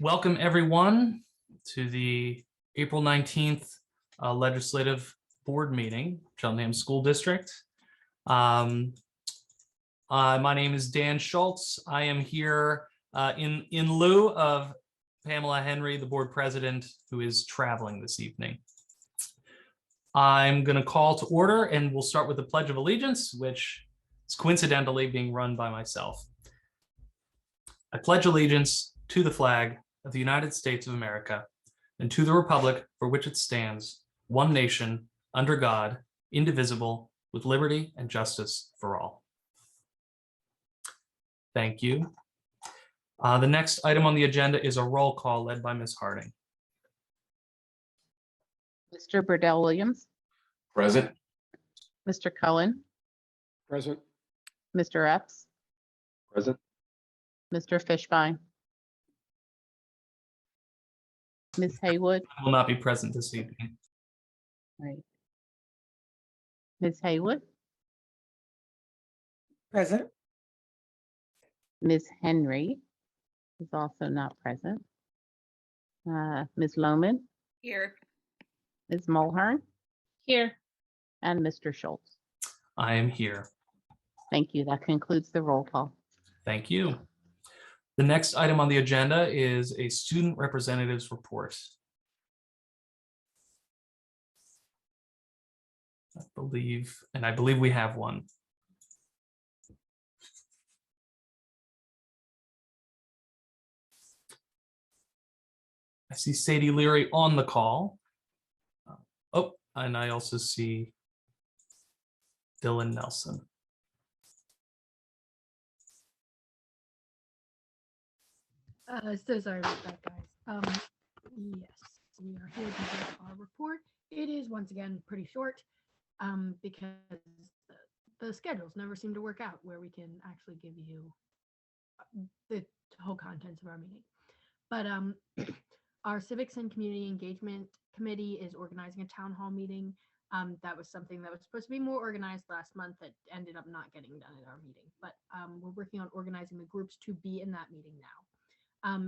Welcome everyone to the April 19th Legislative Board meeting, Cheltenham School District. My name is Dan Schultz. I am here in lieu of Pamela Henry, the board president, who is traveling this evening. I'm going to call to order and we'll start with the Pledge of Allegiance, which is coincidentally being run by myself. I pledge allegiance to the flag of the United States of America and to the republic for which it stands, one nation, under God, indivisible, with liberty and justice for all. Thank you. The next item on the agenda is a roll call led by Ms. Harding. Mr. Burdell Williams, Present. Mr. Cullen, Present. Mr. Epps, Present. Mr. Fishbein, Ms. Haywood, I will not be present this evening. right. Ms. Haywood, Present. Ms. Henry is also not present. Ms. Lohman, Here. Ms. Mulhern, Here. and Mr. Schultz. I am here. Thank you. That concludes the roll call. Thank you. The next item on the agenda is a student representative's report. I believe we have one. I see Sadie Leary on the call. Oh, and I also see Dylan Nelson. So sorry about that, guys. Yes, we are here to give our report. It is once again pretty short because the schedules never seem to work out where we can actually give you the whole contents of our meeting. But our Civics and Community Engagement Committee is organizing a town hall meeting. That was something that was supposed to be more organized last month that ended up not getting done at our meeting. But we're working on organizing the groups to be in that meeting now.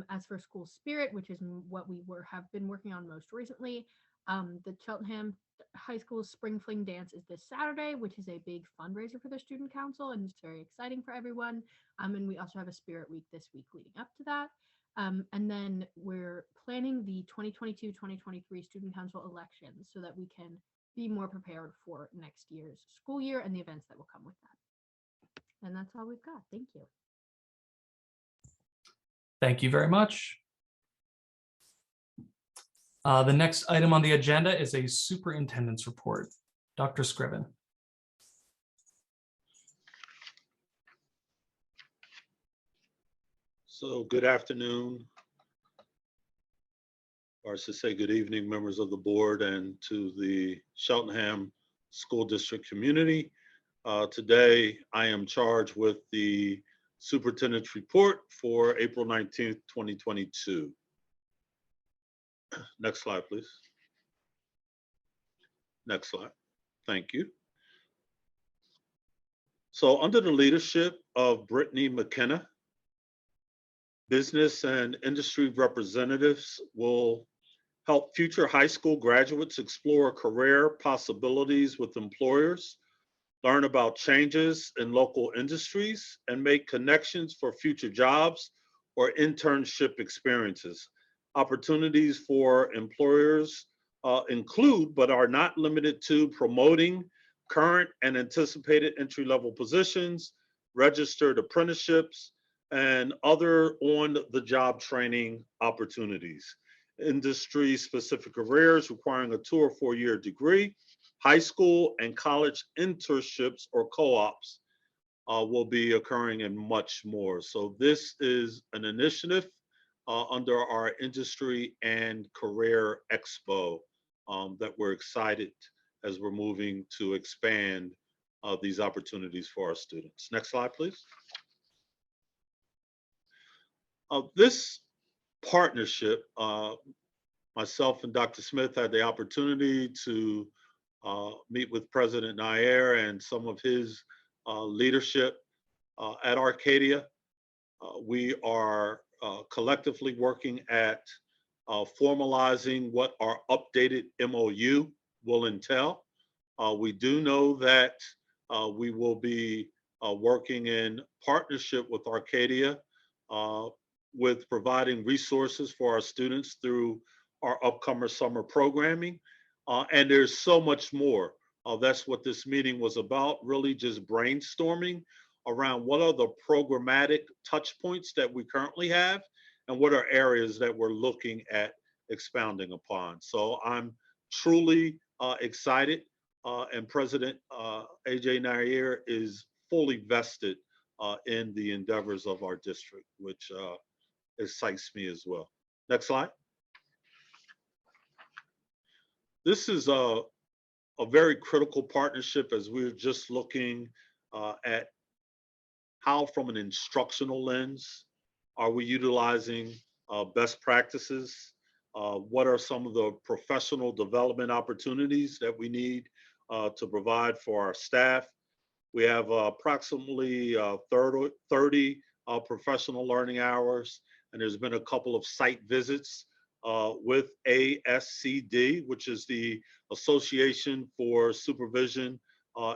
As for school spirit, which is what we have been working on most recently, the Cheltenham High School Spring Fling Dance is this Saturday, which is a big fundraiser for the student council, and it's very exciting for everyone. And we also have a spirit week this week leading up to that. And then we're planning the 2022-2023 student council elections so that we can be more prepared for next year's school year and the events that will come with that. And that's all we've got. Thank you. Thank you very much. The next item on the agenda is a superintendent's report. Dr. Scriven. So good afternoon, or I should say good evening, members of the board and to the Sheltingham School District community. Today, I am charged with the Superintendent's report for April 19th, 2022. Next slide, please. Next slide. Thank you. So under the leadership of Brittany McKenna, business and industry representatives will help future high school graduates explore career possibilities with employers, learn about changes in local industries, and make connections for future jobs or internship experiences. Opportunities for employers include, but are not limited to, promoting current and anticipated entry-level positions, registered apprenticeships, and other on-the-job training opportunities. Industry-specific careers requiring a 2 or 4 year degree, high school and college internships or co-ops will be occurring and much more. So this is an initiative under our Industry and Career Expo that we're excited as we're moving to expand these opportunities for our students. Next slide, please. This partnership, myself and Dr. Smith had the opportunity to meet with President Nair and some of his leadership at Arcadia We are collectively working at formalizing what our updated MOU will entail. We do know that we will be working in partnership with Arcadia with providing resources for our students through our upcoming summer programming. And there's so much more. That's what this meeting was about, really just brainstorming around what are the programmatic touch points that we currently have and what are areas that we're looking at expounding upon. So I'm truly excited, and President AJ Nair is fully vested in the endeavors of our district, which excites me as well. Next slide. This is a very critical partnership as we're just looking at how, from an instructional lens, are we utilizing best practices? What are some of the professional development opportunities that we need to provide for our staff? We have approximately 30 professional learning hours, and there's been a couple of site visits with ASCD, which is the Association for Supervision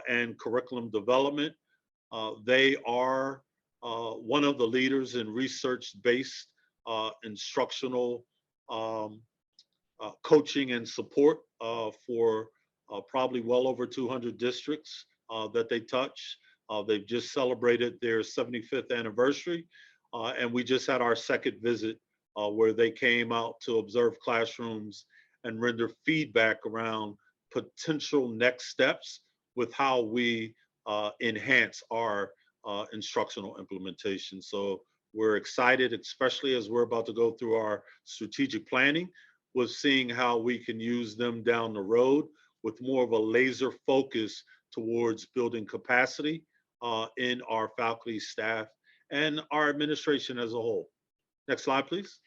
and Curriculum Development. They are one of the leaders in research-based instructional coaching and support for probably well over 200 districts that they touch. They've just celebrated their 75th anniversary, and we just had our second visit where they came out to observe classrooms and render feedback around potential next steps with how we enhance our instructional implementation. So we're excited, especially as we're about to go through our strategic planning, with seeing how we can use them down the road with more of a laser focus towards building capacity in our faculty, staff, and our administration as a whole. Next slide, please.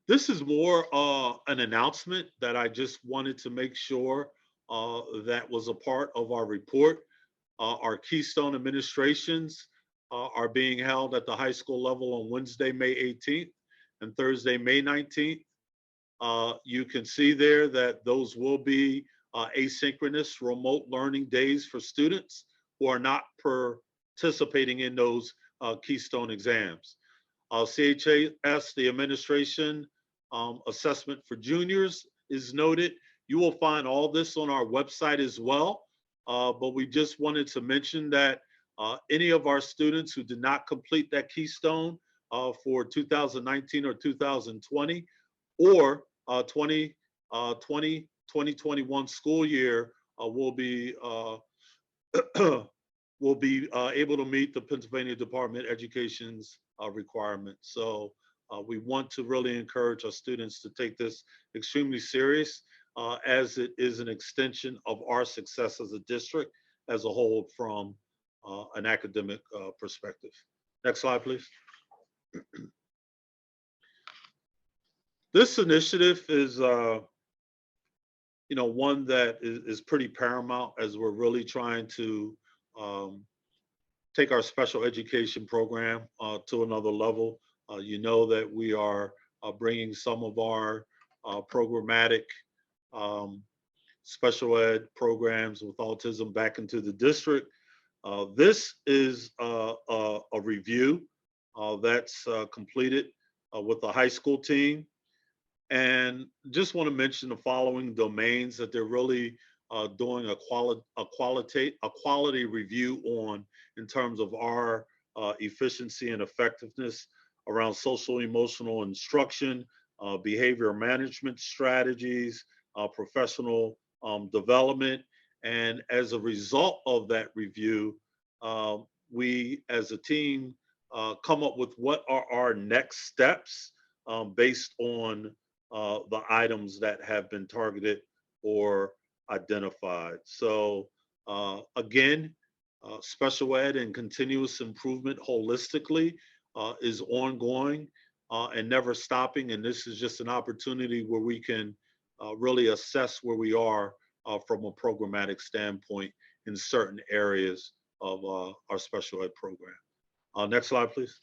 This is more an announcement that I just wanted to make sure that was a part of our report. Our Keystone administrations are being held at the high school level on Wednesday, May 18th and Thursday, May 19th. You can see there that those will be asynchronous remote learning days for students who are not participating in those Keystone exams. CHAS, the administration assessment for juniors is noted. You will find all this on our website as well, but we just wanted to mention that any of our students who did not complete that Keystone for 2019 or 2020 or 2021 school year will be able to meet the Pennsylvania Department of Education's requirements. So we want to really encourage our students to take this extremely serious as it is an extension of our success as a district as a whole from an academic perspective. Next slide, please. This initiative is one that is pretty paramount as we're really trying to take our special education program to another level. You know that we are bringing some of our programmatic special ed programs with autism back into the district. This is a review that's completed with the high school team. And just want to mention the following domains that they're really doing a quality review on in terms of our efficiency and effectiveness around social emotional instruction, behavior management strategies, professional development. And as a result of that review, we as a team come up with what are our next steps based on the items that have been targeted or identified. So again, special ed and continuous improvement holistically is ongoing and never stopping. And this is just an opportunity where we can really assess where we are from a programmatic standpoint in certain areas of our special ed program. Next slide, please.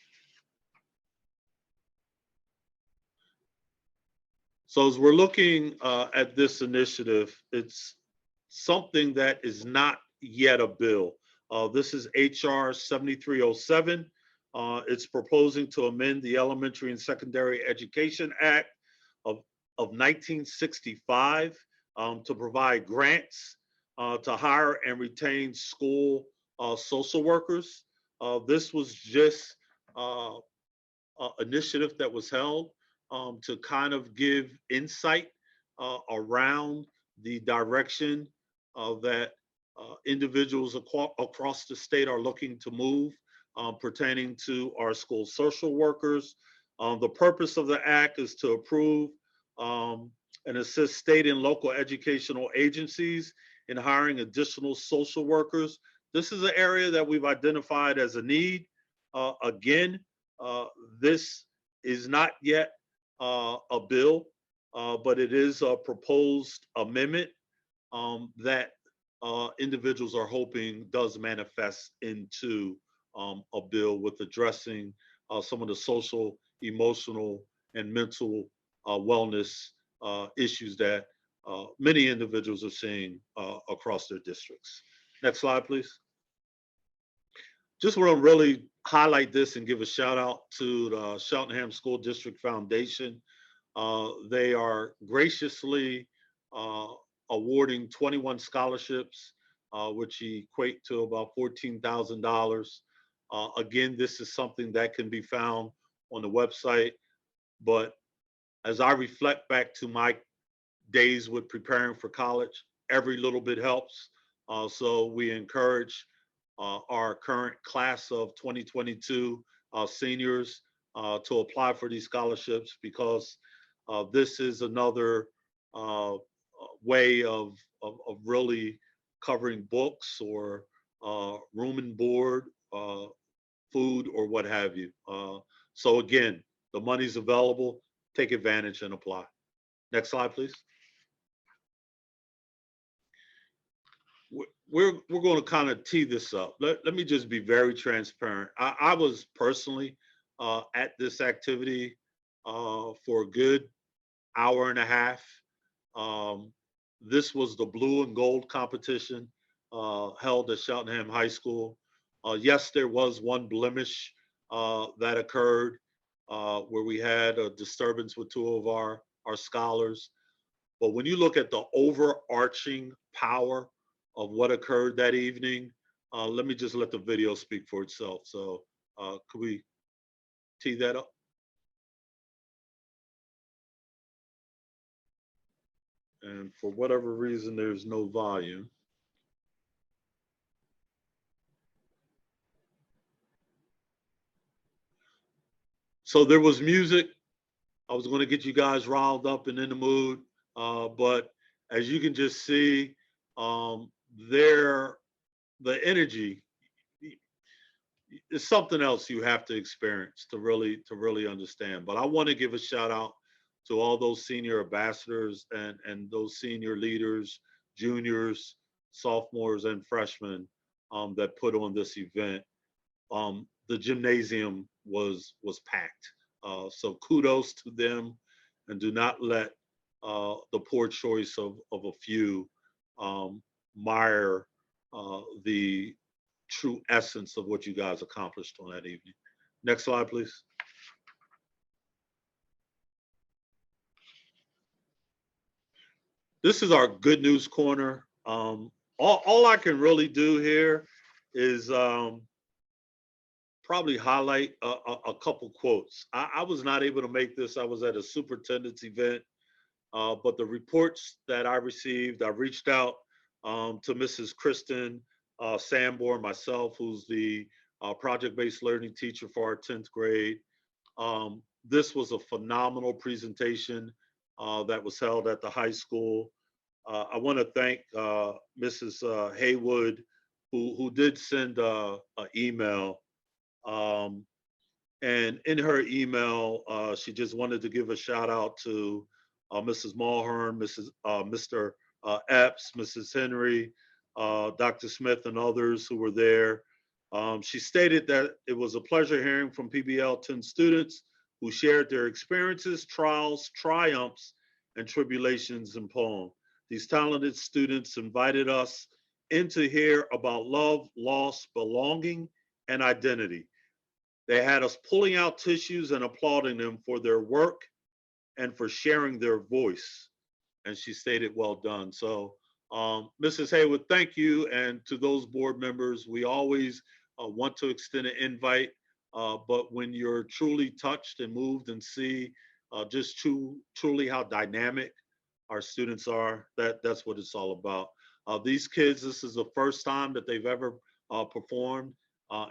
So as we're looking at this initiative, it's something that is not yet a bill. This is HR 7307. It's proposing to amend the Elementary and Secondary Education Act of 1965 to provide grants to hire and retain school social workers. This was just an initiative that was held to kind of give insight around the direction that individuals across the state are looking to move pertaining to our school social workers. The purpose of the act is to approve and assist state and local educational agencies in hiring additional social workers. This is an area that we've identified as a need. Again, this is not yet a bill, but it is a proposed amendment that individuals are hoping does manifest into a bill with addressing some of the social, emotional, and mental wellness issues that many individuals are seeing across their districts. Next slide, please. Just want to really highlight this and give a shout out to the Sheltingham School District Foundation. They are graciously awarding 21 scholarships, which equate to about $14,000. Again, this is something that can be found on the website, but as I reflect back to my days with preparing for college, every little bit helps. So we encourage our current class of 2022 seniors to apply for these scholarships, because this is another way of really covering books or room and board, food, or what have you. So again, the money's available. Take advantage and apply. Next slide, please. We're going to kind of tee this up. Let me just be very transparent. I was personally at this activity for a good hour and a half. This was the blue and gold competition held at Sheltingham High School. Yes, there was one blemish that occurred where we had a disturbance with two of our scholars. But when you look at the overarching power of what occurred that evening, let me just let the video speak for itself. So could we tee that up? And for whatever reason, there's no volume. So there was music. I was going to get you guys riled up and in the mood, but as you can just see, the energy is something else you have to experience to really understand. But I want to give a shout out to all those senior ambassadors and those senior leaders, juniors, sophomores, and freshmen that put on this event. The gymnasium was packed. So kudos to them, and do not let the poor choice of a few mire the true essence of what you guys accomplished on that evening. Next slide, please. This is our good news corner. All I can really do here is probably highlight a couple quotes. I was not able to make this. I was at a superintendent's event, but the reports that I received, I reached out to Mrs. Kristen Sanborn, myself, who's the project-based learning teacher for our 10th grade. This was a phenomenal presentation that was held at the high school. I want to thank Mrs. Haywood, who did send an email. And in her email, she just wanted to give a shout out to Mrs. Mulhern, Mr. Epps, Mrs. Henry, Dr. Smith, and others who were there She stated that it was a pleasure hearing from PBL 10 students who shared their experiences, trials, triumphs, and tribulations in poem. These talented students invited us in to hear about love, loss, belonging, and identity. They had us pulling out tissues and applauding them for their work and for sharing their voice. And she stated, well done. So Mrs. Haywood, thank you. And to those board members, we always want to extend an invite, but when you're truly touched and moved and see just truly how dynamic our students are, that's what it's all about. These kids, this is the first time that they've ever performed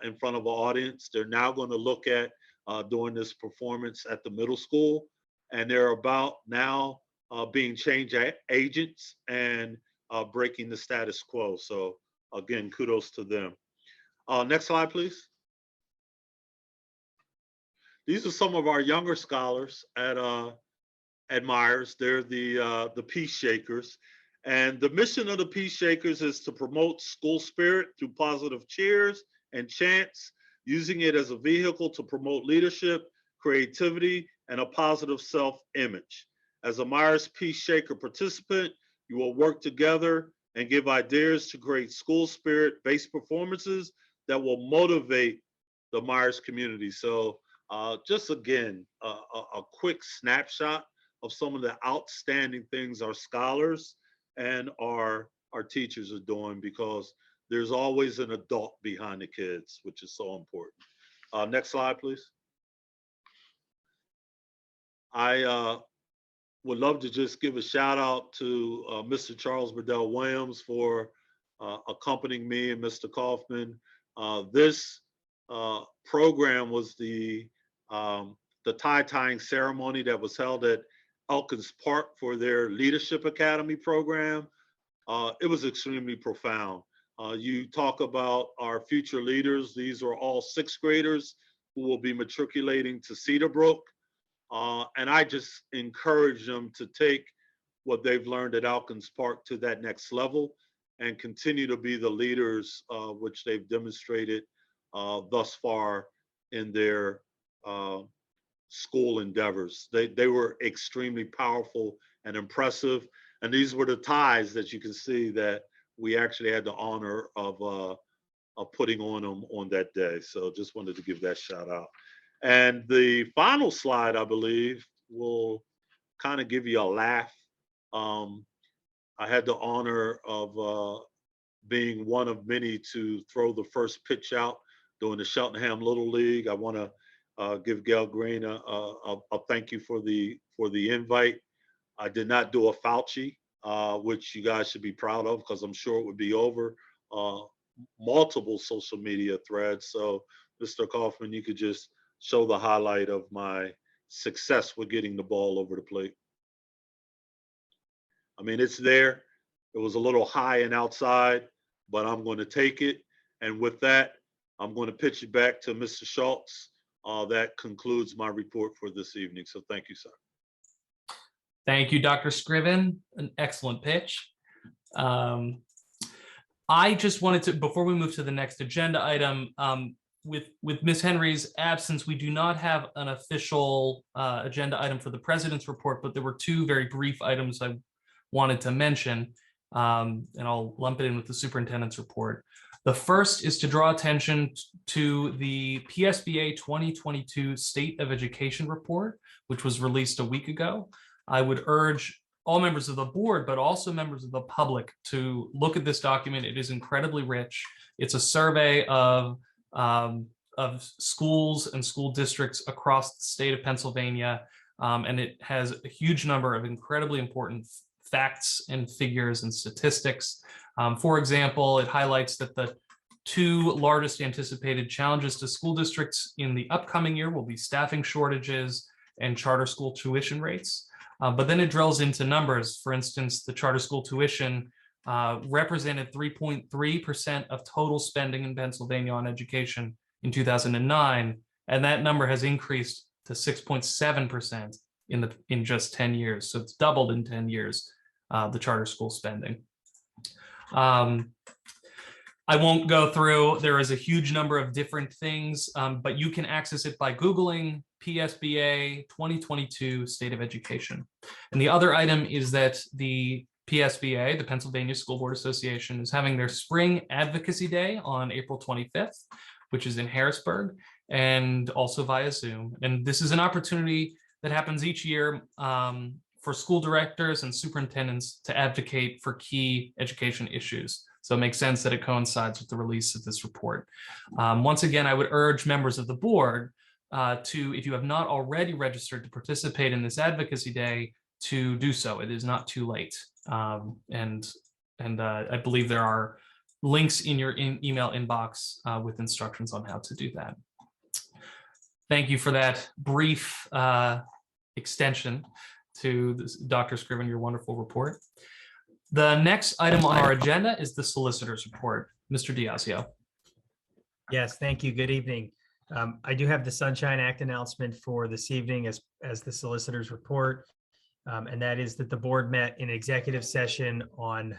in front of an audience. They're now going to look at doing this performance at the middle school, and they're about now being change agents and breaking the status quo. So again, kudos to them. Next slide, please. These are some of our younger scholars at Myers. They're the Peace Shakers. And the mission of the Peace Shakers is to promote school spirit through positive cheers and chants, using it as a vehicle to promote leadership, creativity, and a positive self-image. As a Myers Peace Shaker participant, you will work together and give ideas to create school spirit-based performances that will motivate the Myers community. So just again, a quick snapshot of some of the outstanding things our scholars and our teachers are doing, because there's always an adult behind the kids, which is so important. Next slide, please. I would love to just give a shout out to Mr. Charles Burdell Williams for accompanying me and Mr. Kaufman. This program was the tie-tying ceremony that was held at Elkins Park for their Leadership Academy program. It was extremely profound. You talk about our future leaders. These are all sixth graders who will be matriculating to Cedarbrook. And I just encourage them to take what they've learned at Elkins Park to that next level and continue to be the leaders which they've demonstrated thus far in their school endeavors. They were extremely powerful and impressive. And these were the ties that you can see that we actually had the honor of putting on them on that day. So just wanted to give that shout out. And the final slide, I believe, will kind of give you a laugh. I had the honor of being one of many to throw the first pitch out during the Sheltingham Little League. I want to give Gail Green a thank you for the invite. I did not do a Fauci, which you guys should be proud of, because I'm sure it would be over multiple social media threads. So Mr. Kaufman, you could just show the highlight of my success with getting the ball over the plate. I mean, it's there. It was a little high and outside, but I'm going to take it. And with that, I'm going to pitch it back to Mr. Schultz. That concludes my report for this evening. So thank you, sir. Thank you, Dr. Scriven. An excellent pitch. I just wanted to, before we move to the next agenda item, with Ms. Henry's absence, we do not have an official agenda item for the president's report, but there were two very brief items I wanted to mention, and I'll lump it in with the superintendent's report. The first is to draw attention to the Psba 2022 State of Education report, which was released a week ago. I would urge all members of the board, but also members of the public, to look at this document. It is incredibly rich. It's a survey of schools and school districts across the state of Pennsylvania, and it has a huge number of incredibly important facts and figures and statistics. For example, it highlights that the two largest anticipated challenges to school districts in the upcoming year will be staffing shortages and charter school tuition rates. But then it drills into numbers. For instance, the charter school tuition represented 3.3% of total spending in Pennsylvania on education in 2009, and that number has increased to 6.7% in just 10 years. So it's doubled in 10 years, the charter school spending. I won't go through. There is a huge number of different things, but you can access it by Googling PSBA 2022 State of Education. And the other item is that the PSBA, the Pennsylvania School Board Association, is having their Spring Advocacy Day on April 25th, which is in Harrisburg, and also via Zoom. And this is an opportunity that happens each year for school directors and superintendents to advocate for key education issues. So it makes sense that it coincides with the release of this report. Once again, I would urge members of the board to, if you have not already registered to participate in this Advocacy Day, to do so. It is not too late. And I believe there are links in your email inbox with instructions on how to do that. Thank you for that brief extension to this, Dr. Scriven, your wonderful report. The next item on our agenda is the solicitor's report. Mr. Diazio. Yes, thank you. Good evening. I do have the Sunshine Act announcement for this evening as the solicitor's report. And that is that the board met in executive session on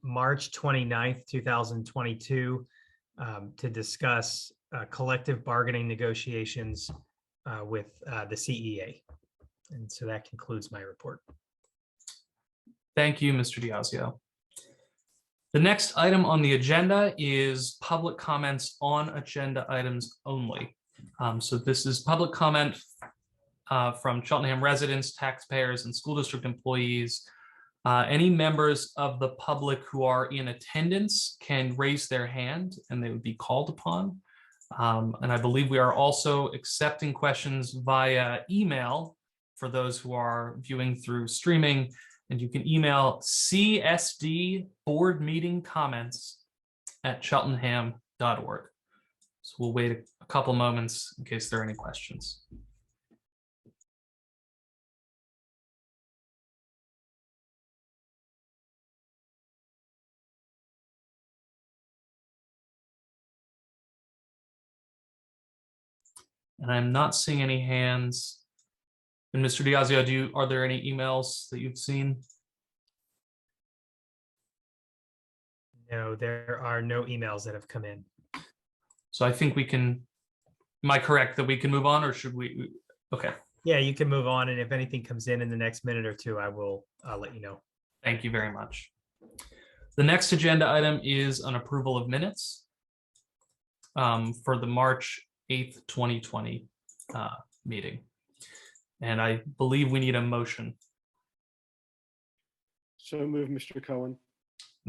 March 29th, 2022 to discuss collective bargaining negotiations with the CEA. And so that concludes my report. Thank you, Mr. Diazio. The next item on the agenda is public comments on agenda items only. So this is public comment from Cheltenham residents, taxpayers, and school district employees. Any members of the public who are in attendance can raise their hand and they would be called upon. And I believe we are also accepting questions via email for those who are viewing through streaming. And you can email CSD board meeting comments@cheltenham.org. So we'll wait a couple moments in case there are any questions. And I'm not seeing any hands. And Mr. Diazio, are there any emails that you've seen? No, there are no emails that have come in. So I think we can, am I correct that we can move on, or should we? Okay, Yeah, you can move on. And if anything comes in the next minute or two, I'll let you know. thank you very much. The next agenda item is an approval of minutes for the March 8th, 2020 meeting. And I believe we need a motion. So move, Mr. Cohen.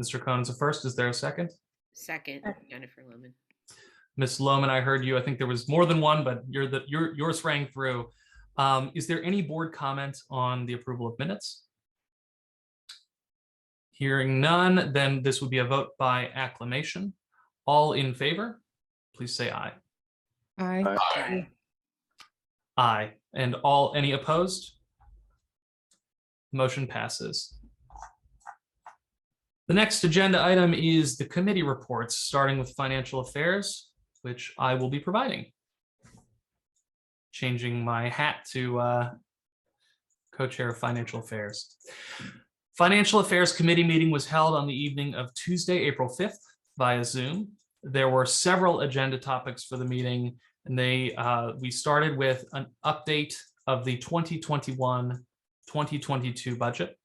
Mr. Cohen's the first. Is there a second? Second, Jennifer Lohman. Ms. Lohman, I heard you. I think there was more than one, but yours rang through. Is there any board comment on the approval of minutes? Hearing none, then this would be a vote by acclamation. All in favor, please say aye. Aye. Aye. And any opposed? Motion passes. The next agenda item is the committee reports, starting with financial affairs, which I will be providing. Changing my hat to co-chair of financial affairs. Financial Affairs Committee meeting was held on the evening of Tuesday, April 5th via Zoom. There were several agenda topics for the meeting, and we started with an update of the 2021-2022 budget.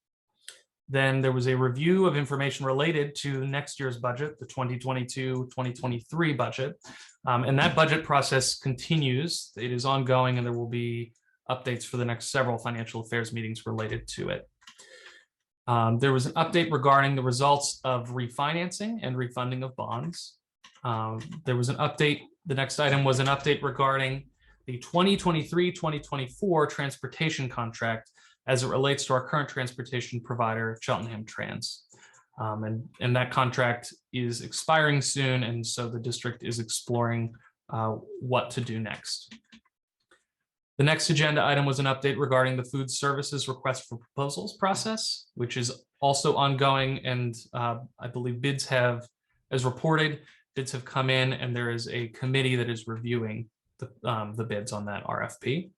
Then there was a review of information related to next year's budget, the 2022-2023 budget. And that budget process continues. It is ongoing, and there will be updates for the next several financial affairs meetings related to it. There was an update regarding the results of refinancing and refunding of bonds. There was an update. The next item was an update regarding the 2023-2024 transportation contract as it relates to our current transportation provider, Cheltenham Trans. And that contract is expiring soon, and so the district is exploring what to do next. The next agenda item was an update regarding the food services request for proposals process, which is also ongoing, and I believe bids have, as reported, bids have come in, and there is a committee that is reviewing the bids on that RFP.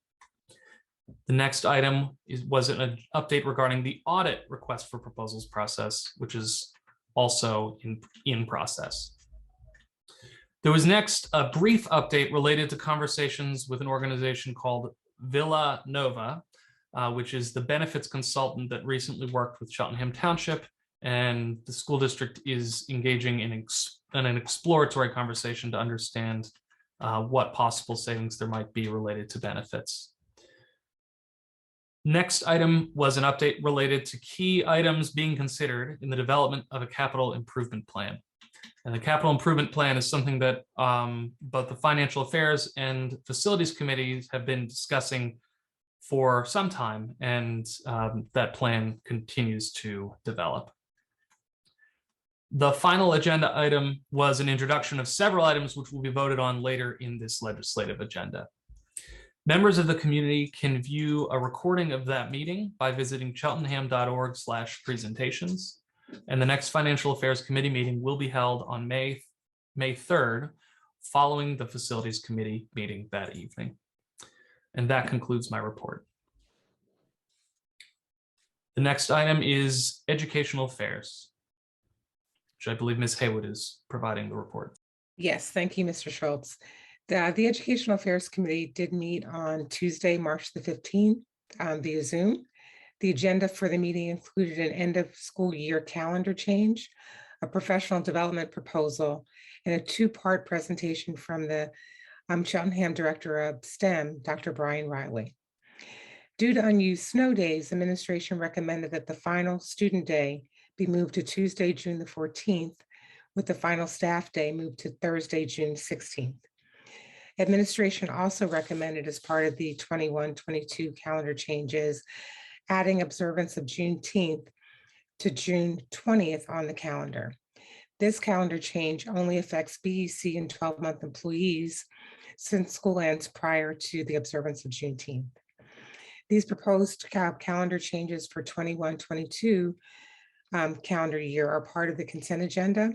The next item was an update regarding the audit request for proposals process, which is also in process. There was next a brief update related to conversations with an organization called Villa Nova, which is the benefits consultant that recently worked with Cheltenham Township, and the school district is engaging in an exploratory conversation to understand what possible savings there might be related to benefits. Next item was an update related to key items being considered in the development of a capital improvement plan. And the capital improvement plan is something that both the financial affairs and facilities committees have been discussing for some time, and that plan continues to develop. The final agenda item was an introduction of several items which will be voted on later in this legislative agenda. Members of the community can view a recording of that meeting by visiting cheltenham.org/presentations. And the next Financial Affairs Committee meeting will be held on May 3rd, following the Facilities Committee meeting that evening. And that concludes my report. The next item is Educational Affairs, which I believe Ms. Haywood is providing the report. Yes, thank you, Mr. Schultz. The Educational Affairs Committee did meet on Tuesday, March the 15th via Zoom. The agenda for the meeting included an end of school year calendar change, a professional development proposal, and a two-part presentation from the Cheltenham Director of STEM, Dr. Brian Riley. Due to unused snow days, administration recommended that the final student day be moved to Tuesday, June the 14th, with the final staff day moved to Thursday, June 16th. Administration also recommended, as part of the 21-22 calendar changes, adding observance of Juneteenth to June 20th on the calendar. This calendar change only affects BEC and 12-month employees since school ends prior to the observance of Juneteenth. These proposed calendar changes for 21-22 calendar year are part of the consent agenda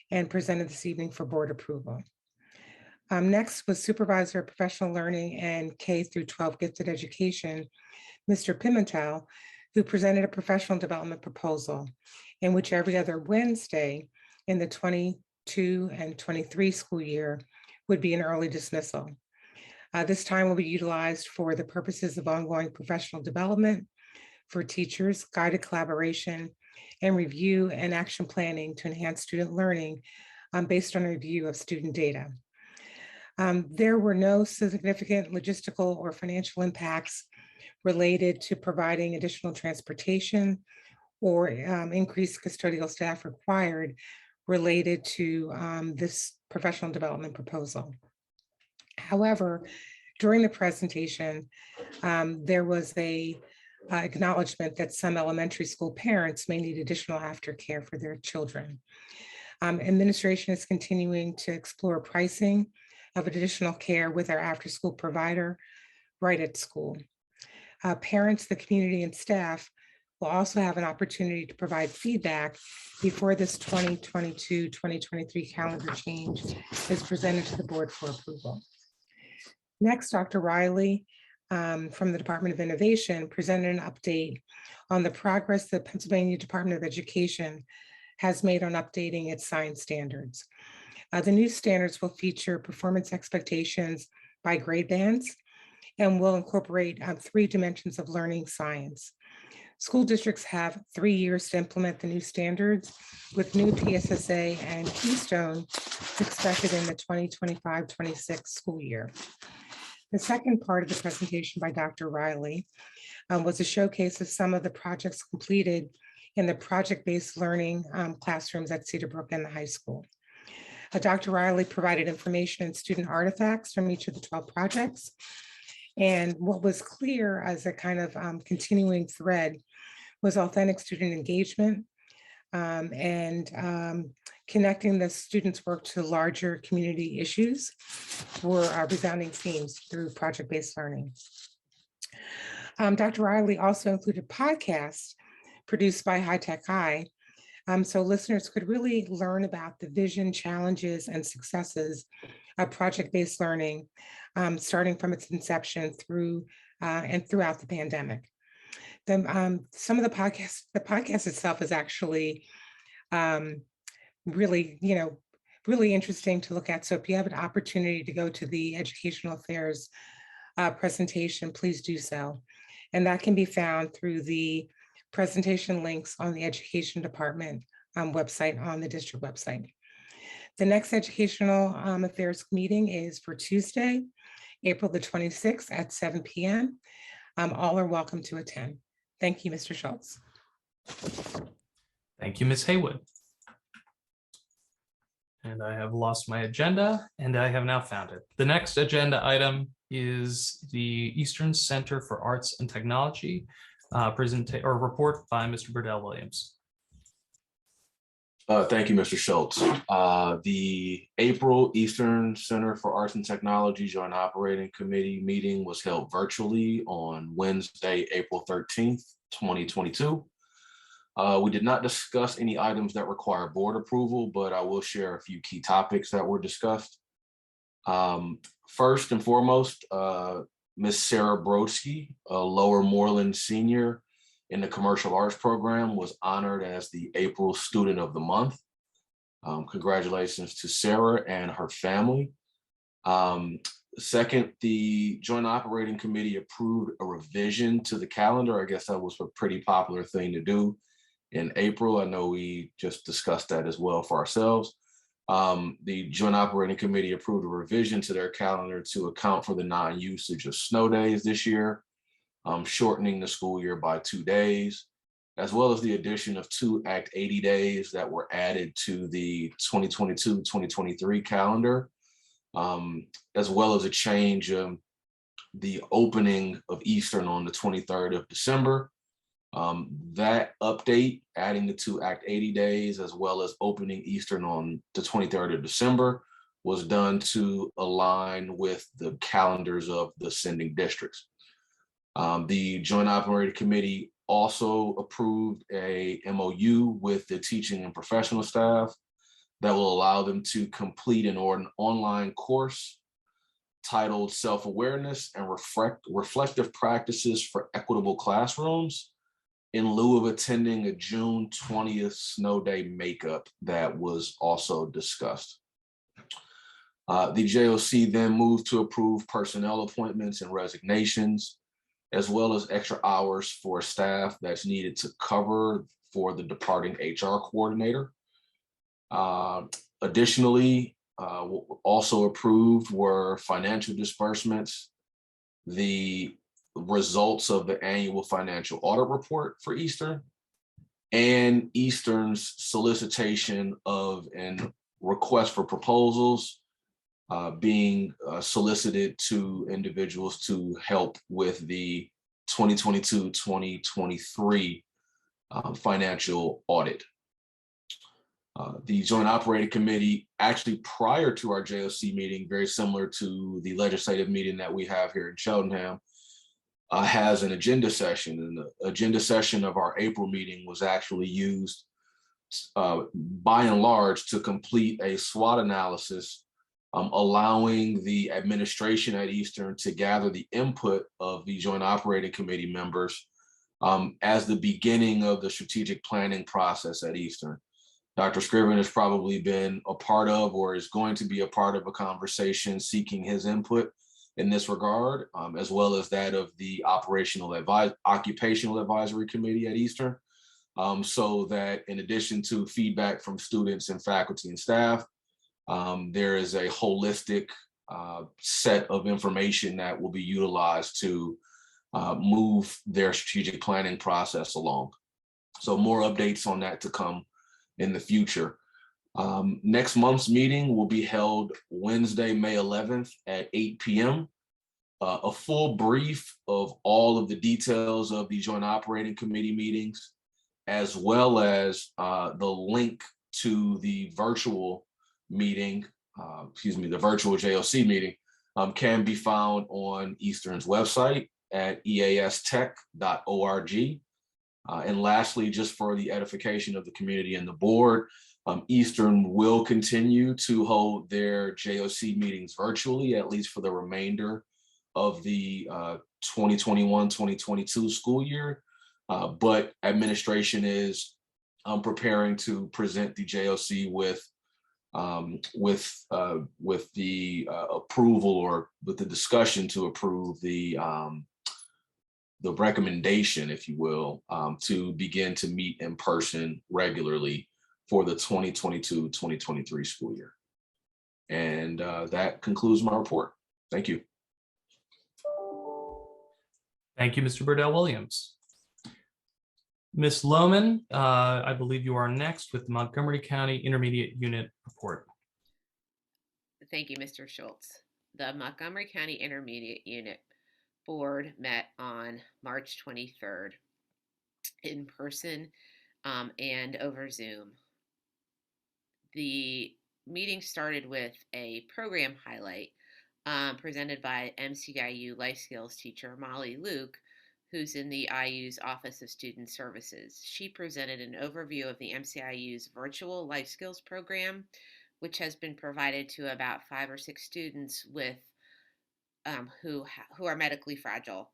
and presented this evening for board approval. Next was Supervisor of Professional Learning and K through 12 Gifted Education, Mr. Pimentel, who presented a professional development proposal in which every other Wednesday in the 22 and 23 school year would be an early dismissal. This time will be utilized for the purposes of ongoing professional development for teachers, guided collaboration, and review and action planning to enhance student learning based on a review of student data. There were no significant logistical or financial impacts related to providing additional transportation or increased custodial staff required related to this professional development proposal. However, during the presentation, there was a acknowledgement that some elementary school parents may need additional aftercare for their children. Administration is continuing to explore pricing of additional care with our after-school provider right at school. Parents, the community, and staff will also have an opportunity to provide feedback before this 2022-2023 calendar change is presented to the board for approval. Next, Dr. Riley from the Department of Innovation presented an update on the progress the Pennsylvania Department of Education has made on updating its science standards. The new standards will feature performance expectations by grade bands and will incorporate 3 dimensions of learning science. School districts have 3 years to implement the new standards, with new PSSA and Keystone expected in the 2025-26 school year. The second part of the presentation by Dr. Riley was a showcase of some of the projects completed in the project-based learning classrooms at Cedar Brook and the high school. Dr. Riley provided information and student artifacts from each of the 12 projects. And what was clear as a kind of continuing thread was authentic student engagement and connecting the students' work to larger community issues were resounding themes through project-based learning. Dr. Riley also included podcasts produced by High Tech High, so listeners could really learn about the vision, challenges, and successes of project-based learning, starting from its inception through and throughout the pandemic. Some of the podcast itself is actually really, really interesting to look at. So if you have an opportunity to go to the Educational Affairs presentation, please do so. And that can be found through the presentation links on the Education Department website on the district website. The next Educational Affairs meeting is for Tuesday, April the 26th at 7 p.m. All are welcome to attend. Thank you, Mr. Schultz. Thank you, Ms. Haywood. And I have lost my agenda and I have now found it. The next agenda item is the Eastern Center for Arts and Technology report by Mr. Burdell Williams. Thank you, Mr. Schultz. The April Eastern Center for Arts and Technology Joint Operating Committee meeting was held virtually on Wednesday, April 13th, 2022. We did not discuss any items that require board approval, but I will share a few key topics that were discussed. First and foremost, Ms. Sarah Brodsky, a Lower Moreland senior in the commercial arts program, was honored as the April Student of the Month. Congratulations to Sarah and her family. Second, the Joint Operating Committee approved a revision to the calendar. I guess that was a pretty popular thing to do in April. I know we just discussed that as well for ourselves. The Joint Operating Committee approved a revision to their calendar to account for the non-usage of snow days this year, shortening the school year by 2 days, as well as the addition of 2 Act 80 days that were added to the 2022-2023 calendar, as well as a change of the opening of Eastern on the 23rd of December. That update, adding the 2 Act 80 days, as well as opening Eastern on the 23rd of December, was done to align with the calendars of the sending districts. The Joint Operating Committee also approved a MOU with the teaching and professional staff that will allow them to complete an online course titled Self-Awareness and Reflective Practices for Equitable Classrooms in lieu of attending a June 20th snow day makeup that was also discussed. The JOC then moved to approve personnel appointments and resignations, as well as extra hours for staff that's needed to cover for the departing HR coordinator. Additionally, also approved were financial disbursements, the results of the annual financial audit report for Eastern, and Eastern's solicitation of an request for proposals being solicited to individuals to help with the 2022-2023 financial audit. The Joint Operating Committee, actually prior to our JOC meeting, very similar to the legislative meeting that we have here in Cheltenham, has an agenda session, and the agenda session of our April meeting was actually used by and large to complete a SWOT analysis, allowing the administration at Eastern to gather the input of the Joint Operating Committee members as the beginning of the strategic planning process at Eastern. Dr. Scriven has probably been a part of, or is going to be a part of, a conversation seeking his input in this regard, as well as that of the Occupational Advisory Committee at Eastern, so that in addition to feedback from students and faculty and staff, there is a holistic set of information that will be utilized to move their strategic planning process along. So more updates on that to come in the future. Next month's meeting will be held Wednesday, May 11th at 8 p.m. A full brief of all of the details of the Joint Operating Committee meetings, as well as the link to the virtual meeting, the virtual JOC meeting, can be found on Eastern's website at eastech.org. And lastly, just for the edification of the community and the board, Eastern will continue to hold their JOC meetings virtually, at least for the remainder of the 2021-2022 school year. But administration is preparing to present the JOC with with the approval or with the discussion to approve the recommendation, if you will, to begin to meet in person regularly for the 2022-2023 school year. And that concludes my report. Thank you. Thank you, Mr. Burdell Williams. Ms. Lohman, I believe you are next with the Montgomery County Intermediate Unit report. Thank you, Mr. Schultz. The Montgomery County Intermediate Unit Board met on March 23rd in person and over Zoom. The meeting started with a program highlight presented by Mciu life skills teacher Molly Luke, who's in the IU's Office of Student Services. She presented an overview of the Mciu's virtual life skills program, which has been provided to about 5 or 6 students with who are medically fragile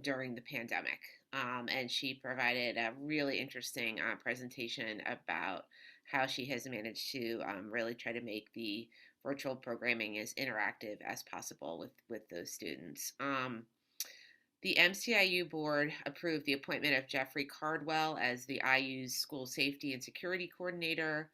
during the pandemic. And she provided a really interesting presentation about how she has managed to really try to make the virtual programming as interactive as possible with those students. The Mciu board approved the appointment of Jeffrey Cardwell as the IU's School Safety and Security Coordinator.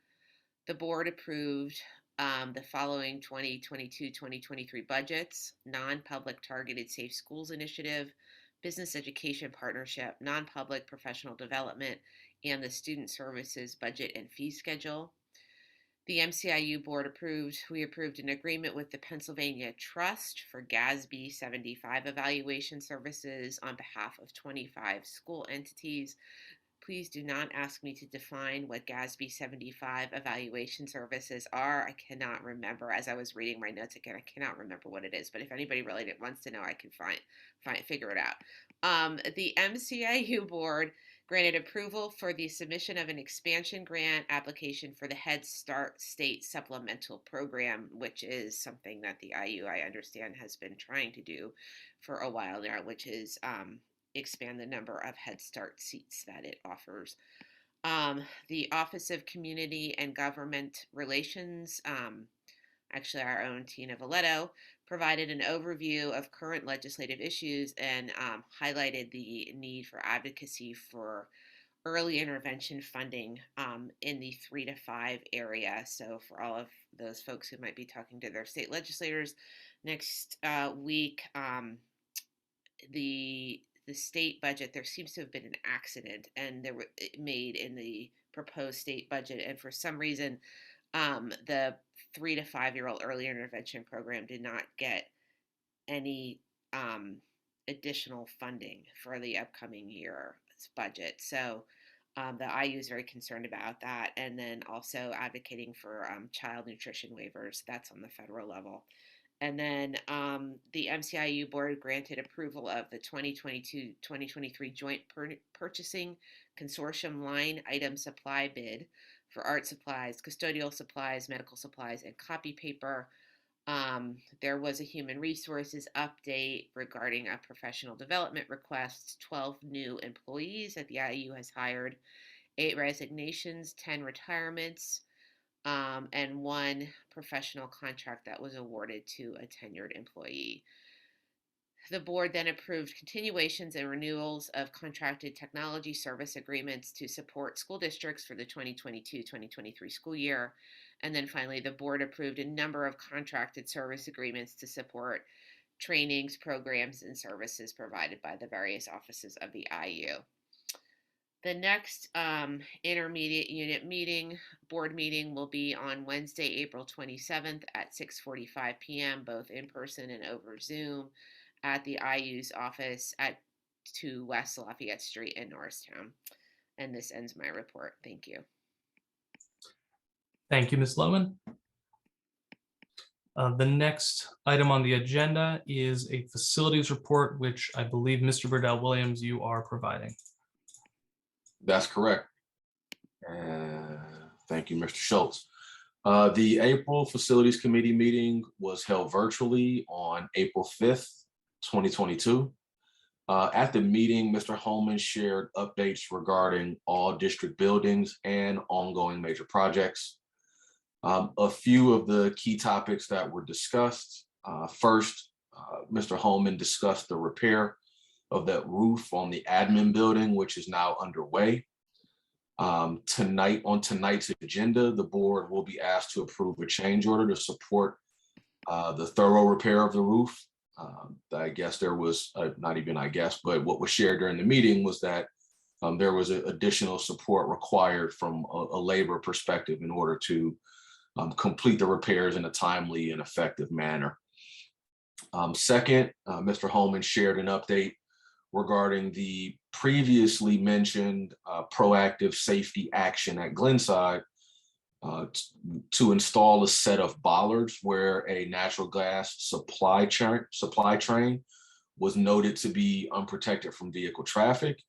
The board approved the following 2022-2023 budgets: non-public targeted safe schools initiative, business education partnership, non-public professional development, and the student services budget and fee schedule. The Mciu board we approved an agreement with the Pennsylvania Trust for GASB 75 evaluation services on behalf of 25 school entities. Please do not ask me to define what GASB 75 evaluation services are. I cannot remember. As I was reading my notes again, I cannot remember what it is. But if anybody really wants to know, I can figure it out. The Mciu board granted approval for the submission of an expansion grant application for the Head Start State Supplemental Program, which is something that the IU, I understand, has been trying to do for a while now, which is expand the number of Head Start seats that it offers. The Office of Community and Government Relations, actually our own Tina Valetto, provided an overview of current legislative issues and highlighted the need for advocacy for early intervention funding in the 3 to 5 area. So for all of those folks who might be talking to their state legislators next week, the state budget, there seems to have been an accident and there were made in the proposed state budget, and for some reason the 3 to 5 year old early intervention program did not get any additional funding for the upcoming year's budget. So the IU is very concerned about that, and then also advocating for child nutrition waivers. That's on the federal level. And then the Mciu board granted approval of the 2022-2023 Joint Purchasing Consortium line item supply bid for art supplies, custodial supplies, medical supplies, and copy paper. There was a human resources update regarding a professional development request. 12 new employees that the IU has hired, 8 resignations, 10 retirements, and 1 professional contract that was awarded to a tenured employee. The board then approved continuations and renewals of contracted technology service agreements to support school districts for the 2022-2023 school year. And then finally, the board approved a number of contracted service agreements to support trainings, programs, and services provided by the various offices of the IU. The next intermediate unit board meeting will be on Wednesday, April 27th at 6:45 p.m., both in person and over Zoom at the IU's office at 2 West Lafayette Street in Norristown. And this ends my report. Thank you. Thank you, Ms. Lohman. The next item on the agenda is a facilities report, which I believe Mr. Burdell Williams, you are providing. That's correct. Thank you, Mr. Schultz. The April Facilities Committee meeting was held virtually on April 5th, 2022. At the meeting, Mr. Holman shared updates regarding all district buildings and ongoing major projects. A few of the key topics that were discussed. First, Mr. Holman discussed the repair of that roof on the admin building, which is now underway. On tonight's agenda, the board will be asked to approve a change order to support the thorough repair of the roof. I guess there was, not even I guess, but what was shared during the meeting was that there was additional support required from a labor perspective in order to complete the repairs in a timely and effective manner. Second, Mr. Holman shared an update regarding the previously mentioned proactive safety action at Glenside to install a set of bollards where a natural gas supply train was noted to be unprotected from vehicle traffic.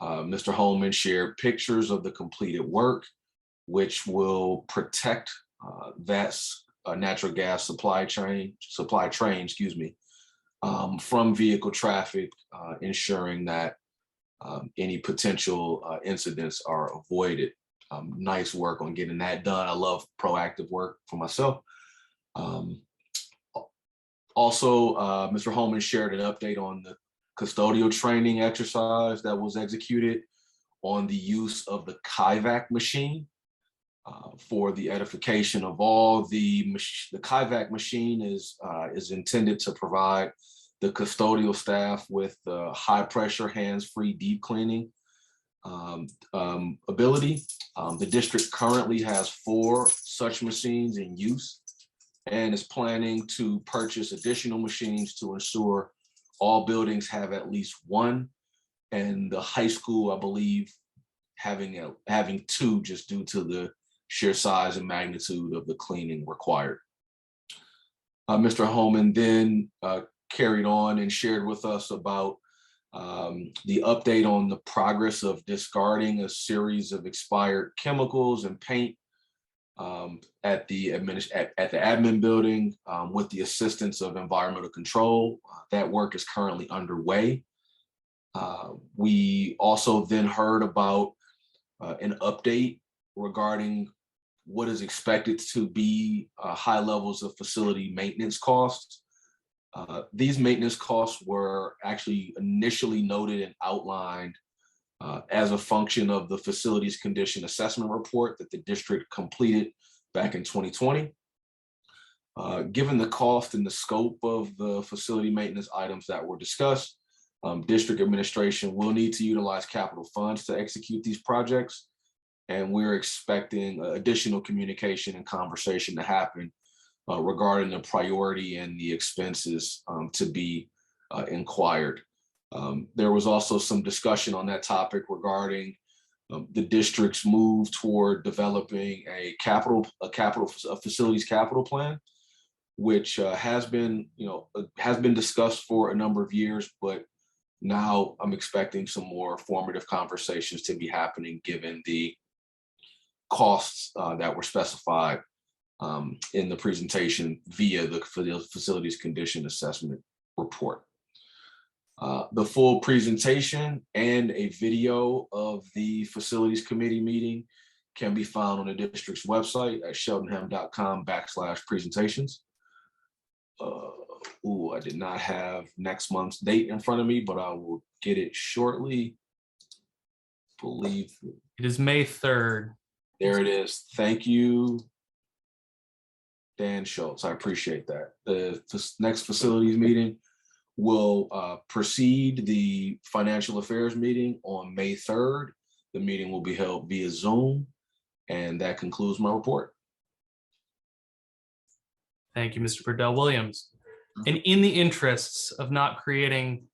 Mr. Holman shared pictures of the completed work, which will protect that natural gas supply train, from vehicle traffic, ensuring that any potential incidents are avoided. Nice work on getting that done. I love proactive work for myself. Also, Mr. Holman shared an update on the custodial training exercise that was executed on the use of the KIVAC machine for the edification of all. The KIVAC machine is intended to provide the custodial staff with high pressure, hands-free deep cleaning ability. The district currently has 4 such machines in use and is planning to purchase additional machines to ensure all buildings have at least one, and the high school, I believe, having 2 just due to the sheer size and magnitude of the cleaning required. Mr. Holman then carried on and shared with us about the update on the progress of discarding a series of expired chemicals and paint at the admin building with the assistance of environmental control. That work is currently underway. We also then heard about an update regarding what is expected to be high levels of facility maintenance costs. These maintenance costs were actually initially noted and outlined as a function of the facilities condition assessment report that the district completed back in 2020. Given the cost and the scope of the facility maintenance items that were discussed, district administration will need to utilize capital funds to execute these projects. And we're expecting additional communication and conversation to happen regarding the priority and the expenses to be inquired. There was also some discussion on that topic regarding the district's move toward developing a facilities capital plan, which has been discussed for a number of years, but now I'm expecting some more formative conversations to be happening given the costs that were specified in the presentation via the facilities condition assessment report. The full presentation and a video of the facilities committee meeting can be found on the district's website at sheltingham.com/presentations. I did not have next month's date in front of me, but I will get it shortly. Believe it is May 3rd. There it is. Thank you, Dan Schultz. I appreciate that. The next facilities meeting will precede the financial affairs meeting on May 3rd. The meeting will be held via Zoom, and that concludes my report. Thank you, Mr. Purdell Williams. And in the interests of not creating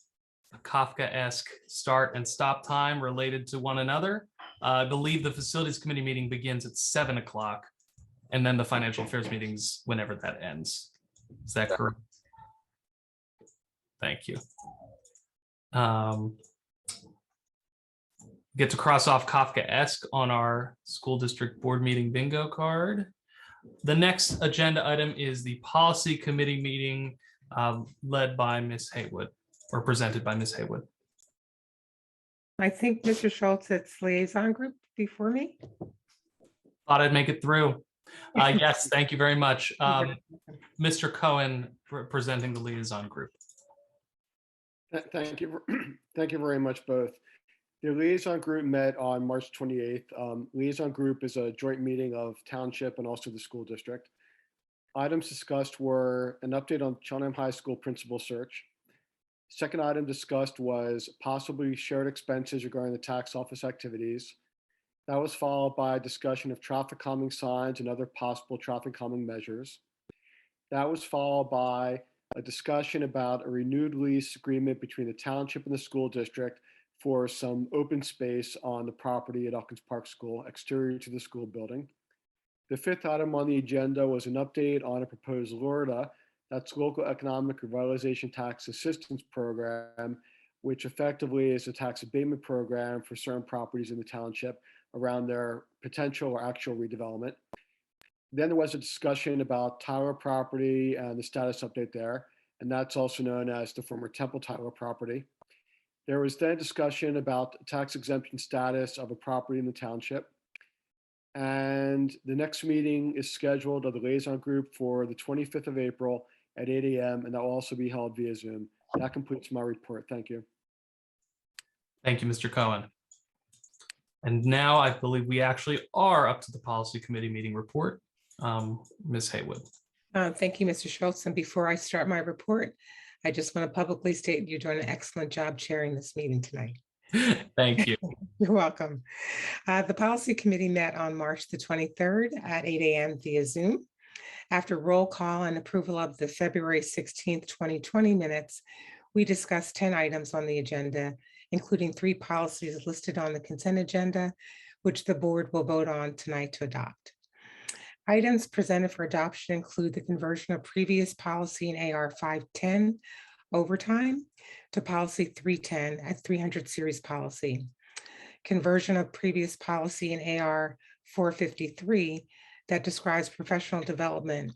a Kafka-esque start and stop time related to one another, I believe the facilities committee meeting begins at 7 o'clock, and then the financial affairs meetings whenever that ends. Is that correct? Thank you. Get to cross off Kafka-esque on our school district board meeting bingo card. The next agenda item is the policy committee meeting led by Ms. Haywood, or presented by Ms. Haywood. I think Mr. Schultz, it's liaison group before me. Thought I'd make it through. Yes, thank you very much. Mr. Cohen presenting the liaison group. Thank you. Thank you very much, both. The liaison group met on March 28th. Liaison group is a joint meeting of township and also the school district. Items discussed were an update on Cheltenham High School principal search. Second item discussed was possibly shared expenses regarding the tax office activities. That was followed by a discussion of traffic calming signs and other possible traffic calming measures. That was followed by a discussion about a renewed lease agreement between the township and the school district for some open space on the property at Elkins Park School, exterior to the school building. The fifth item on the agenda was an update on a proposed LORTA, that's Local Economic Revitalization Tax Assistance Program, which effectively is a tax abatement program for certain properties in the township around their potential or actual redevelopment. Then there was a discussion about Tyler property and the status update there, and that's also known as the former Temple Tyler property. There was then discussion about tax exemption status of a property in the township. And the next meeting is scheduled of the liaison group for the 25th of April at 8 a.m. and that will also be held via Zoom. That completes my report. Thank you. Thank you, Mr. Cohen. And now I believe we actually are up to the policy committee meeting report. Ms. Haywood. Thank you, Mr. Schultz. And before I start my report, I just want to publicly state you're doing an excellent job chairing this meeting tonight. Thank you. You're welcome. The policy committee met on March the 23rd at 8 a.m. via Zoom. After roll call and approval of the February 16th, 2020 minutes, we discussed 10 items on the agenda, including 3 policies listed on the consent agenda, which the board will vote on tonight to adopt. Items presented for adoption include the conversion of previous policy in AR 510 overtime to policy 310 at 300 series policy. Conversion of previous policy in AR 453 that describes professional development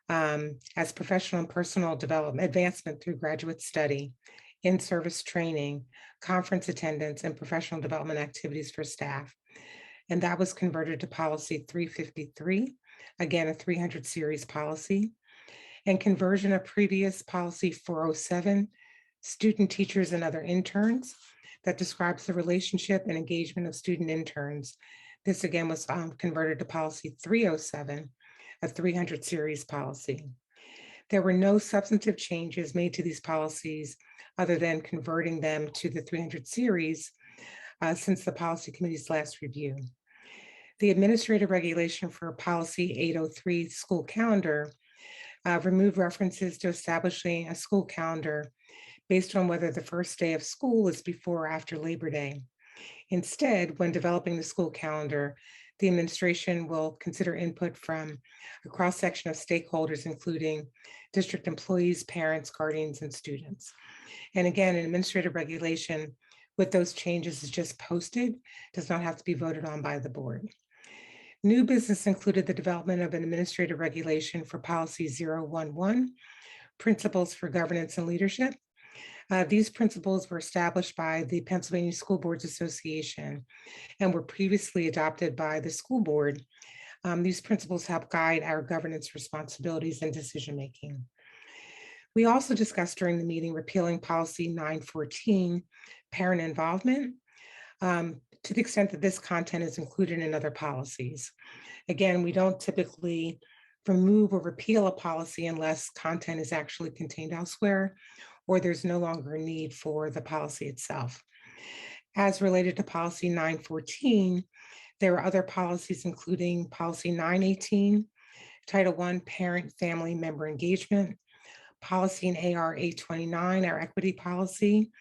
as professional and personal development advancement through graduate study, in-service training, conference attendance, and professional development activities for staff. And that was converted to policy 353, again, a 300 series policy. And conversion of previous policy 407, student teachers and other interns, that describes the relationship and engagement of student interns. This again was converted to policy 307, a 300 series policy. There were no substantive changes made to these policies other than converting them to the 300 series since the policy committee's last review. The administrative regulation for policy 803 school calendar removed references to establishing a school calendar based on whether the first day of school is before or after Labor Day. Instead, when developing the school calendar, the administration will consider input from a cross-section of stakeholders, including district employees, parents, guardians, and students. And again, an administrative regulation with those changes is just posted, does not have to be voted on by the board. New business included the development of an administrative regulation for policy 011, principles for governance and leadership. These principles were established by the Pennsylvania School Boards Association and were previously adopted by the school board. These principles help guide our governance responsibilities and decision-making. We also discussed during the meeting repealing policy 914, parent involvement, to the extent that this content is included in other policies. Again, we don't typically remove or repeal a policy unless content is actually contained elsewhere or there's no longer a need for the policy itself. As related to policy 914, there are other policies, including policy 918, Title I, parent family member engagement, policy in AR 829, our equity policy,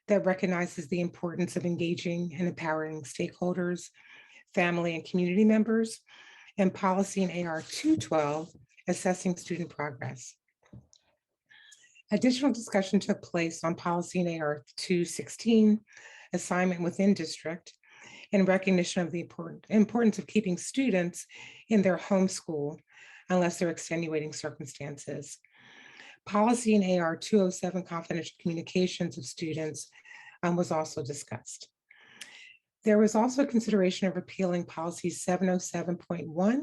that recognizes the importance of engaging and empowering stakeholders, family and community members, and policy in AR 212, assessing student progress. Additional discussion took place on policy in AR 216, assignment within district, in recognition of the importance of keeping students in their home school unless there are extenuating circumstances. Policy in AR 207, confidential communications of students, was also discussed. There was also consideration of repealing policy 707.1,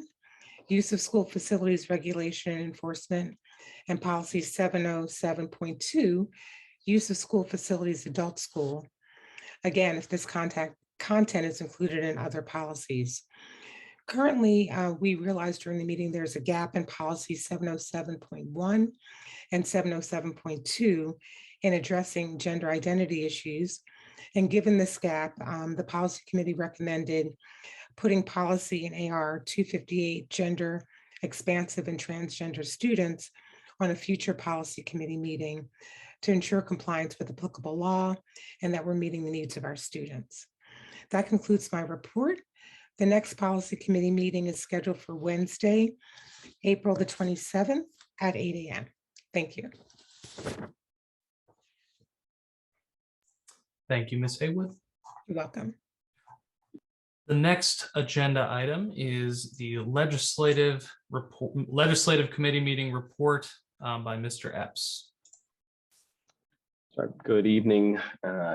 use of school facilities regulation and enforcement, and policy 707.2, use of school facilities adult school. Again, if this content is included in other policies. Currently, we realized during the meeting, there's a gap in policy 707.1 and 707.2 in addressing gender identity issues. And given this gap, the policy committee recommended putting policy in AR 258, gender expansive and transgender students, on a future policy committee meeting to ensure compliance with applicable law and that we're meeting the needs of our students. That concludes my report. The next policy committee meeting is scheduled for Wednesday, April the 27th at 8 a.m. Thank you. Thank you, Ms. Haywood. You're welcome. The next agenda item is the legislative committee meeting report by Mr. Epps. Good evening,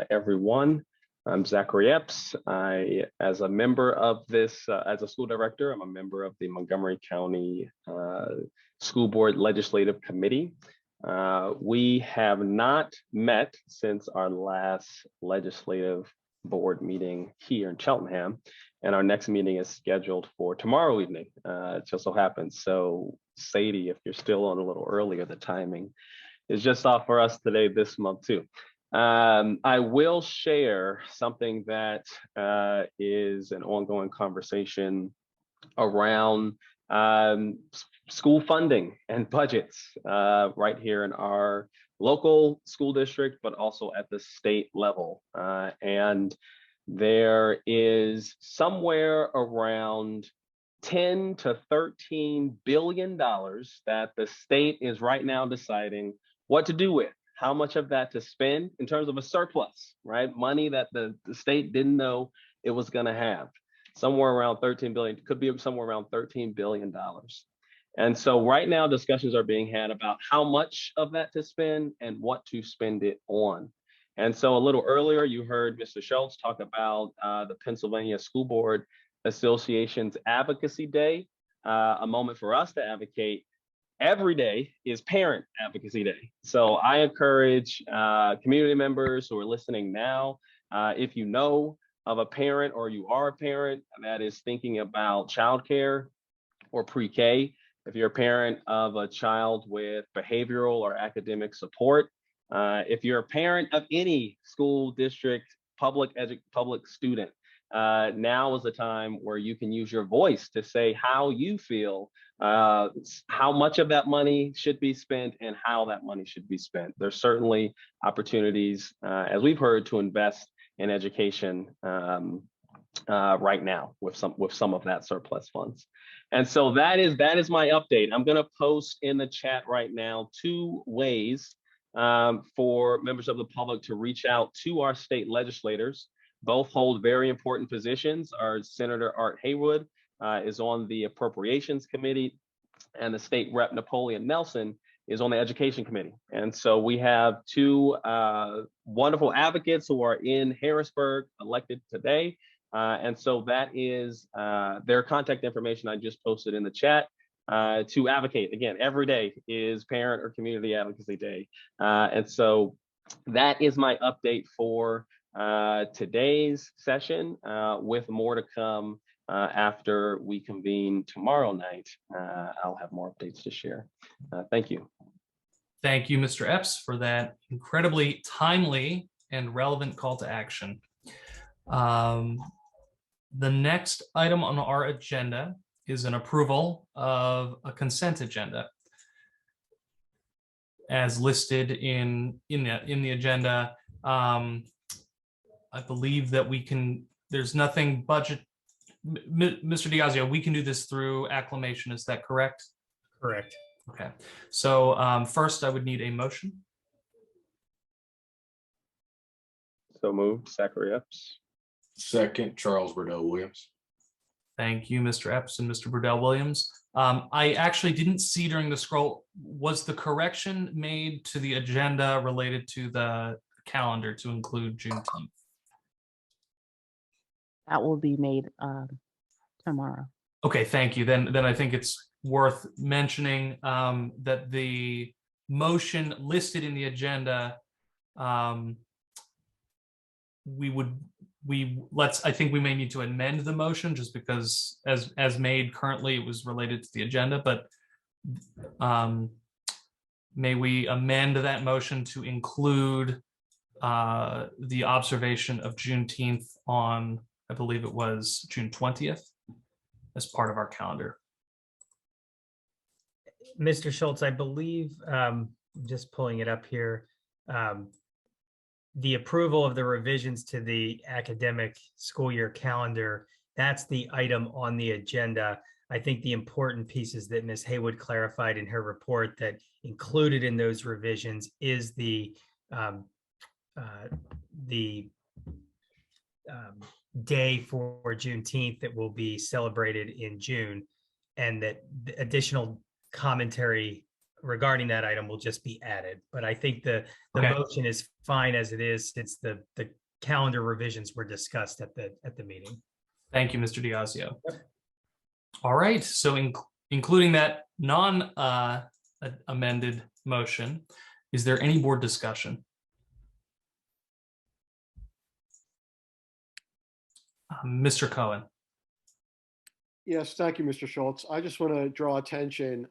everyone. I'm Zachary Epps. As a member of this, as a school director, I'm a member of the Montgomery County School Board Legislative Committee. We have not met since our last legislative board meeting here in Cheltenham, and our next meeting is scheduled for tomorrow evening. It just so happens. So Sadie, if you're still on a little earlier, the timing is just off for us today this month too. I will share something that is an ongoing conversation around school funding and budgets right here in our local school district, but also at the state level. And there is somewhere around $10 to $13 billion that the state is right now deciding what to do with, how much of that to spend in terms of a surplus, right? Money that the state didn't know it was going to have. Somewhere around 13 billion, could be somewhere around $13 billion. And so right now discussions are being had about how much of that to spend and what to spend it on. And so a little earlier, you heard Mr. Schultz talk about the Pennsylvania School Board Association's Advocacy Day, a moment for us to advocate. Every day is Parent Advocacy Day. So I encourage community members who are listening now, if you know of a parent or you are a parent that is thinking about childcare or pre-K, if you're a parent of a child with behavioral or academic support, if you're a parent of any school district, public student, now is the time where you can use your voice to say how you feel, how much of that money should be spent and how that money should be spent. There's certainly opportunities, as we've heard, to invest in education right now with some of that surplus funds. And so that is my update. I'm going to post in the chat right now 2 ways for members of the public to reach out to our state legislators. Both hold very important positions. Our Senator Art Haywood is on the Appropriations Committee, and the State Rep Napoleon Nelson is on the Education Committee. And so we have 2 wonderful advocates who are in Harrisburg elected today. And so that is their contact information I just posted in the chat to advocate. Again, every day is Parent or Community Advocacy Day. And so that is my update for today's session, with more to come after we convene tomorrow night. I'll have more updates to share. Thank you. Thank you, Mr. Epps, for that incredibly timely and relevant call to action. The next item on our agenda is an approval of a consent agenda. As listed in the agenda, I believe that we can, there's nothing budget. Mr. Diazio, we can do this through acclamation, is that correct? Correct. Okay, so first I would need a motion. So moved, Zachary Epps. Second, Charles Burdell Williams. Thank you, Mr. Epps and Mr. Burdell Williams. I actually didn't see during the scroll, was the correction made to the agenda related to the calendar to include Juneteenth? That will be made tomorrow. Okay, thank you. Then I think it's worth mentioning that the motion listed in the agenda, I think we may need to amend the motion just because as made currently, it was related to the agenda, but may we amend that motion to include the observation of Juneteenth on, I believe it was June 20th, as part of our calendar. Mr. Schultz, I believe, just pulling it up here, the approval of the revisions to the academic school year calendar, that's the item on the agenda. I think the important pieces that Ms. Haywood clarified in her report that included in those revisions is the day for Juneteenth that will be celebrated in June, and that the additional commentary regarding that item will just be added. But I think the Okay. motion is fine as it is. It's the calendar revisions were discussed at the meeting. Thank you, Mr. Diazio. All right, so including that non-amended motion, is there any board discussion? Mr. Cohen. Yes, thank you, Mr. Schultz. I just want to draw attention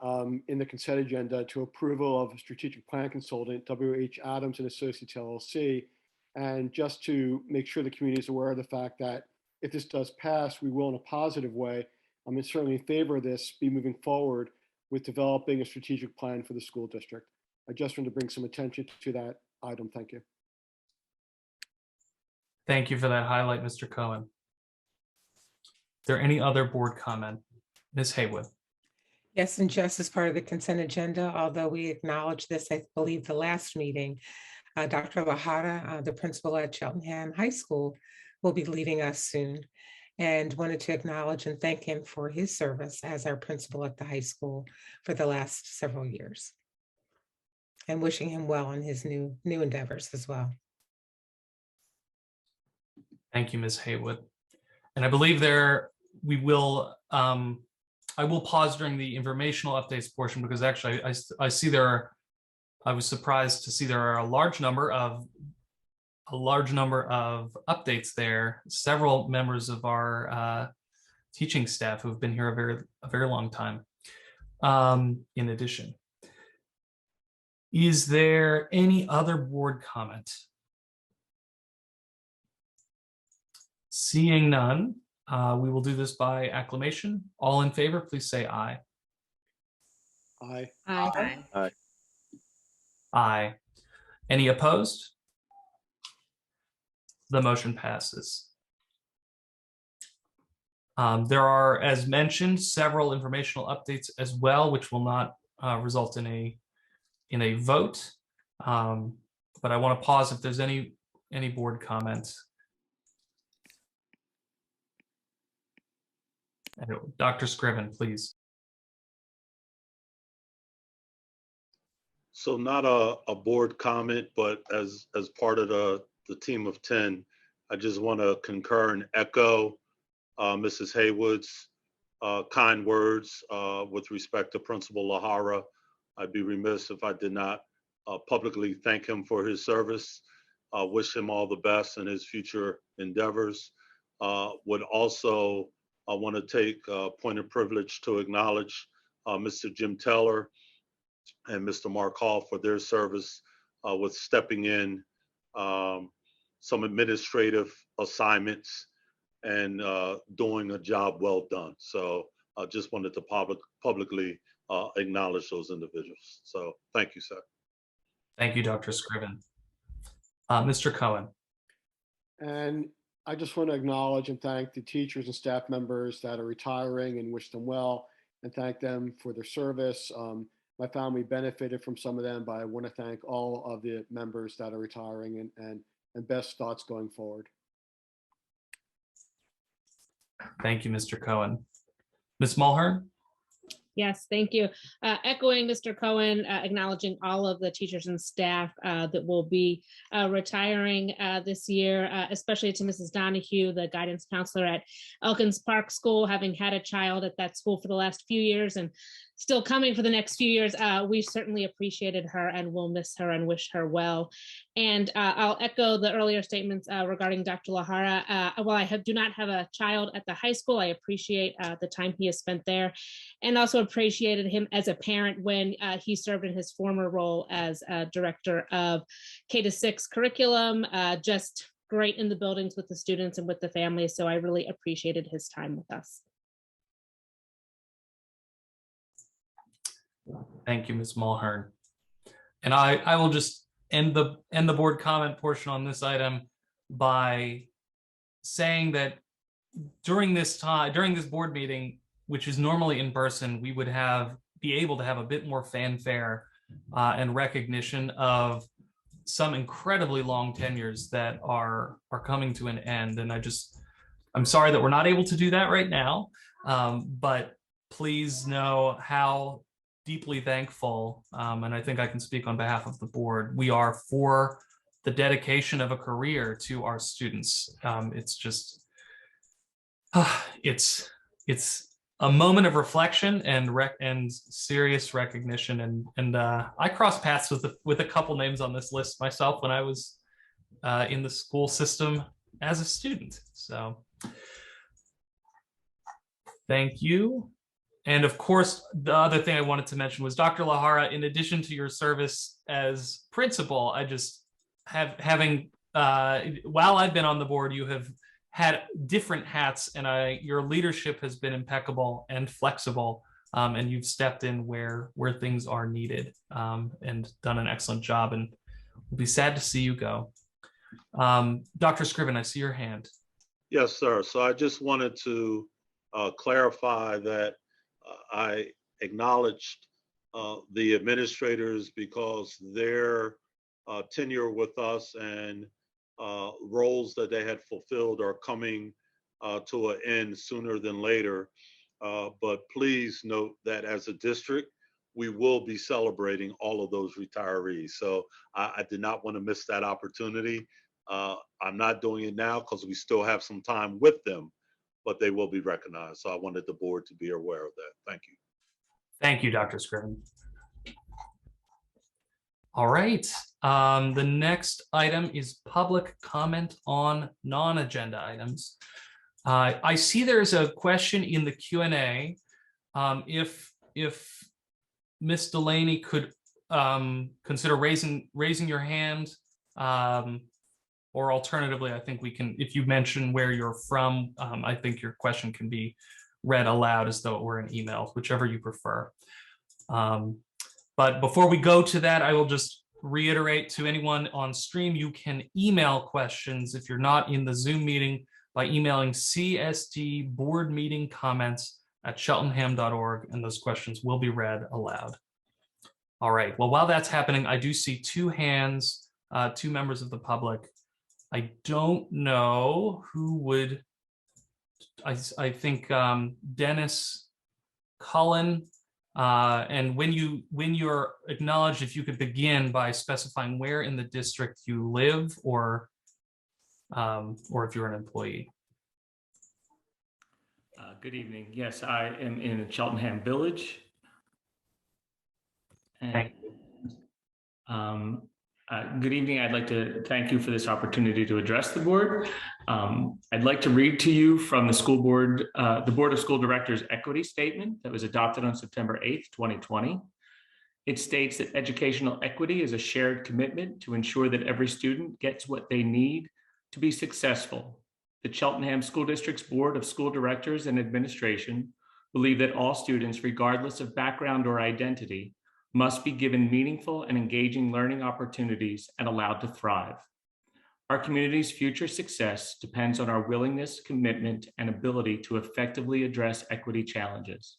in the consent agenda to approval of strategic plan consultant W.H. Adams and Associates LLC. And just to make sure the community is aware of the fact that if this does pass, we will in a positive way. I'm certainly in favor of this, be moving forward with developing a strategic plan for the school district. I just want to bring some attention to that item. Thank you. Thank you for that highlight, Mr. Cohen. Is there any other board comment? Ms. Haywood. Yes, and just as part of the consent agenda, although we acknowledged this, I believe the last meeting, Dr. Lahada, the principal at Sheltingham High School, will be leaving us soon, and wanted to acknowledge and thank him for his service as our principal at the high school for the last several years, and wishing him well in his new endeavors as well. Thank you, Ms. Haywood. And I believe we will, I will pause during the informational updates portion because actually I see I was surprised to see there are a large number of updates there. Several members of our teaching staff who have been here a very long time. In addition, is there any other board comment? Seeing none, we will do this by acclamation. All in favor, please say aye. Aye. Aye. Aye. Aye. Any opposed? The motion passes. There are, as mentioned, several informational updates as well, which will not result in a vote. But I want to pause if there's any board comments. Dr. Scriven, please. So not a board comment, but as part of the team of 10, I just want to concur and echo Mrs. Haywood's kind words with respect to Principal Lahara. I'd be remiss if I did not publicly thank him for his service. Wish him all the best in his future endeavors. Would also want to take a point of privilege to acknowledge Mr. Jim Teller and Mr. Mark Hall for their service with stepping in some administrative assignments and doing a job well done. So I just wanted to publicly acknowledge those individuals. So thank you, sir. Thank you, Dr. Scriven. Mr. Cohen. And I just want to acknowledge and thank the teachers and staff members that are retiring and wish them well and thank them for their service. My family benefited from some of them, but I want to thank all of the members that are retiring and best thoughts going forward. Thank you, Mr. Cohen. Ms. Mulhern? Yes, thank you. Echoing Mr. Cohen, acknowledging all of the teachers and staff that will be retiring this year, especially to Mrs. Donahue, the guidance counselor at Elkins Park School, having had a child at that school for the last few years and still coming for the next few years. We certainly appreciated her and will miss her and wish her well. And I'll echo the earlier statements regarding Dr. Lahara. While I do not have a child at the high school, I appreciate the time he has spent there, and also appreciated him as a parent when he served in his former role as director of K-6 curriculum, just great in the buildings with the students and with the families. So I really appreciated his time with us. Thank you, Ms. Mulhern. And I will just end the board comment portion on this item by saying that during this board meeting, which is normally in person, we would be able to have a bit more fanfare and recognition of some incredibly long tenures that are coming to an end. And I'm sorry that we're not able to do that right now, but please know how deeply thankful, and I think I can speak on behalf of the board, we are for the dedication of a career to our students. It's just, it's a moment of reflection and serious recognition. And I crossed paths with a couple names on this list myself when I was in the school system as a student. So thank you. And of course, the other thing I wanted to mention was Dr. Lahara, in addition to your service as principal, I just while I've been on the board, you have had different hats, and your leadership has been impeccable and flexible, and you've stepped in where things are needed, and done an excellent job, and we'll be sad to see you go. Dr. Scriven, I see your hand. Yes, sir. So I just wanted to clarify that I acknowledged the administrators because their tenure with us and roles that they had fulfilled are coming to an end sooner than later. But please note that as a district, we will be celebrating all of those retirees. So I did not want to miss that opportunity. I'm not doing it now because we still have some time with them, but they will be recognized. So I wanted the board to be aware of that. Thank you. Thank you, Dr. Scriven. All right, the next item is public comment on non-agenda items. I see there's a question in the Q&A. If Ms. Delaney could consider raising your hand, or alternatively, I think we can, if you mention where you're from, I think your question can be read aloud as though it were an email, whichever you prefer. But before we go to that, I will just reiterate to anyone on stream, you can email questions if you're not in the Zoom meeting by emailing csdboardmeetingcomments@sheltingham.org, and those questions will be read aloud. All right, well, while that's happening, I do see two hands, two members of the public. I don't know who would, I think Dennis Cullen, and when you're acknowledged, if you could begin by specifying where in the district you live, or if you're an employee. Good evening. Yes, I am in Cheltenham Village. And, good evening. I'd like to thank you for this opportunity to address the board. I'd like to read to you from the school board, the Board of School Directors Equity Statement that was adopted on September 8th, 2020. It states that educational equity is a shared commitment to ensure that every student gets what they need to be successful. The Cheltenham School District's Board of School Directors and Administration believe that all students, regardless of background or identity, must be given meaningful and engaging learning opportunities and allowed to thrive. Our community's future success depends on our willingness, commitment, and ability to effectively address equity challenges.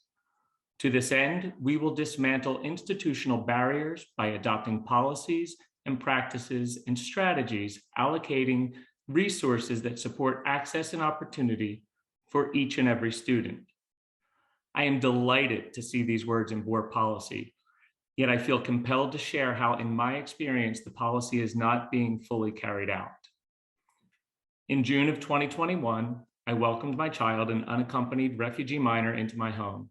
To this end, we will dismantle institutional barriers by adopting policies and practices and strategies, allocating resources that support access and opportunity for each and every student. I am delighted to see these words in board policy, yet I feel compelled to share how, in my experience, the policy is not being fully carried out. In June of 2021, I welcomed my child, an unaccompanied refugee minor, into my home.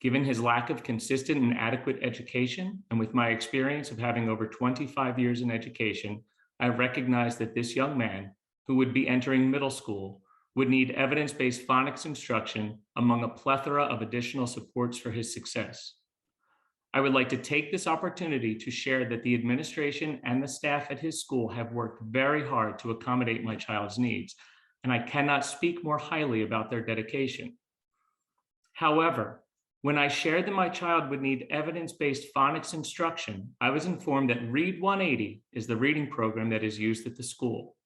Given his lack of consistent and adequate education, and with my experience of having over 25 years in education, I recognized that this young man, who would be entering middle school, would need evidence-based phonics instruction among a plethora of additional supports for his success. I would like to take this opportunity to share that the administration and the staff at his school have worked very hard to accommodate my child's needs, and I cannot speak more highly about their dedication. However, when I shared that my child would need evidence-based phonics instruction, I was informed that Read 180 is the reading program that is used at the school.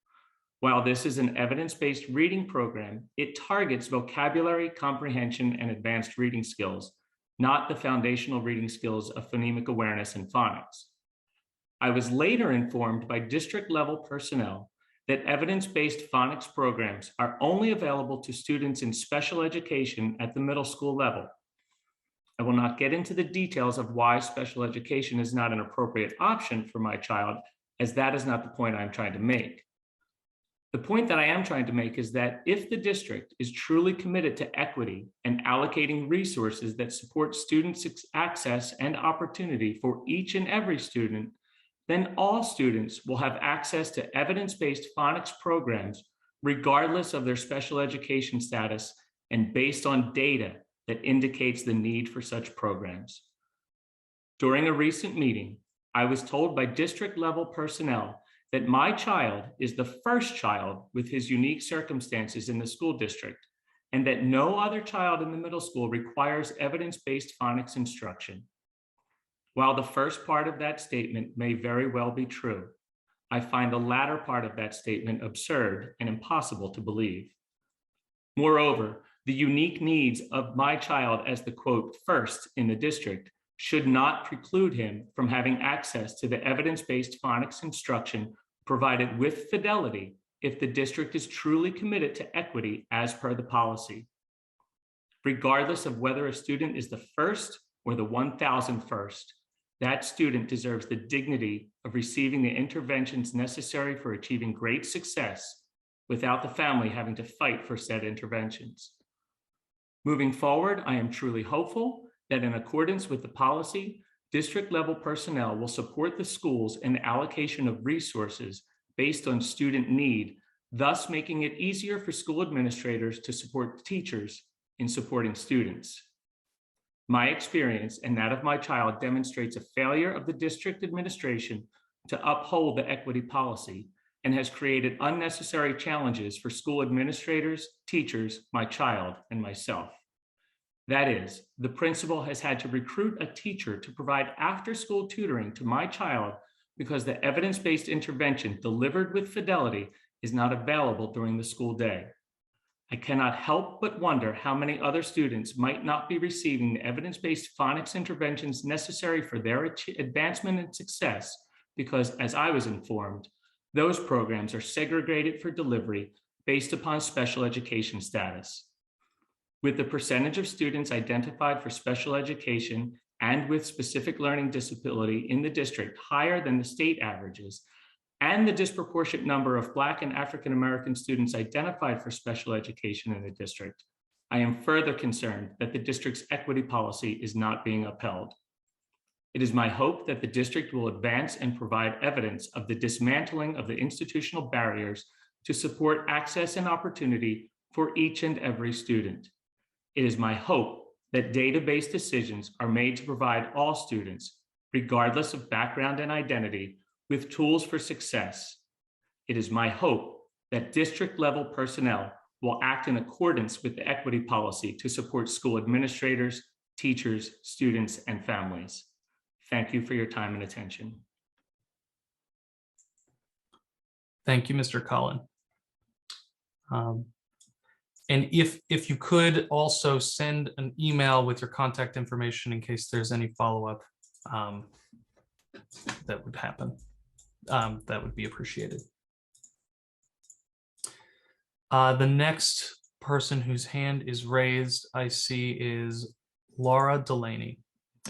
While this is an evidence-based reading program, it targets vocabulary, comprehension, and advanced reading skills, not the foundational reading skills of phonemic awareness and phonics. I was later informed by district-level personnel that evidence-based phonics programs are only available to students in special education at the middle school level. I will not get into the details of why special education is not an appropriate option for my child, as that is not the point I'm trying to make. The point that I am trying to make is that if the district is truly committed to equity and allocating resources that support students' access and opportunity for each and every student, then all students will have access to evidence-based phonics programs, regardless of their special education status and based on data that indicates the need for such programs. During a recent meeting, I was told by district-level personnel that my child is the first child with his unique circumstances in the school district, and that no other child in the middle school requires evidence-based phonics instruction. While the first part of that statement may very well be true, I find the latter part of that statement absurd and impossible to believe. Moreover, the unique needs of my child as the quote first in the district should not preclude him from having access to the evidence-based phonics instruction provided with fidelity if the district is truly committed to equity as per the policy. Regardless of whether a student is the first or the 1,001st, that student deserves the dignity of receiving the interventions necessary for achieving great success without the family having to fight for said interventions. Moving forward, I am truly hopeful that in accordance with the policy, district-level personnel will support the schools in the allocation of resources based on student need, thus making it easier for school administrators to support teachers in supporting students. My experience and that of my child demonstrates a failure of the district administration to uphold the equity policy and has created unnecessary challenges for school administrators, teachers, my child, and myself. That is, the principal has had to recruit a teacher to provide after-school tutoring to my child because the evidence-based intervention delivered with fidelity is not available during the school day. I cannot help but wonder how many other students might not be receiving the evidence-based phonics interventions necessary for their advancement and success because, as I was informed, those programs are segregated for delivery based upon special education status. With the percentage of students identified for special education and with specific learning disability in the district higher than the state averages, and the disproportionate number of Black and African American students identified for special education in the district, I am further concerned that the district's equity policy is not being upheld. It is my hope that the district will advance and provide evidence of the dismantling of the institutional barriers to support access and opportunity for each and every student. It is my hope that data-based decisions are made to provide all students, regardless of background and identity, with tools for success. It is my hope that district-level personnel will act in accordance with the equity policy to support school administrators, teachers, students, and families. Thank you for your time and attention. Thank you, Mr. Cullen. And if you could also send an email with your contact information in case there's any follow-up that would happen, that would be appreciated. The next person whose hand is raised I see is Laura Delaney.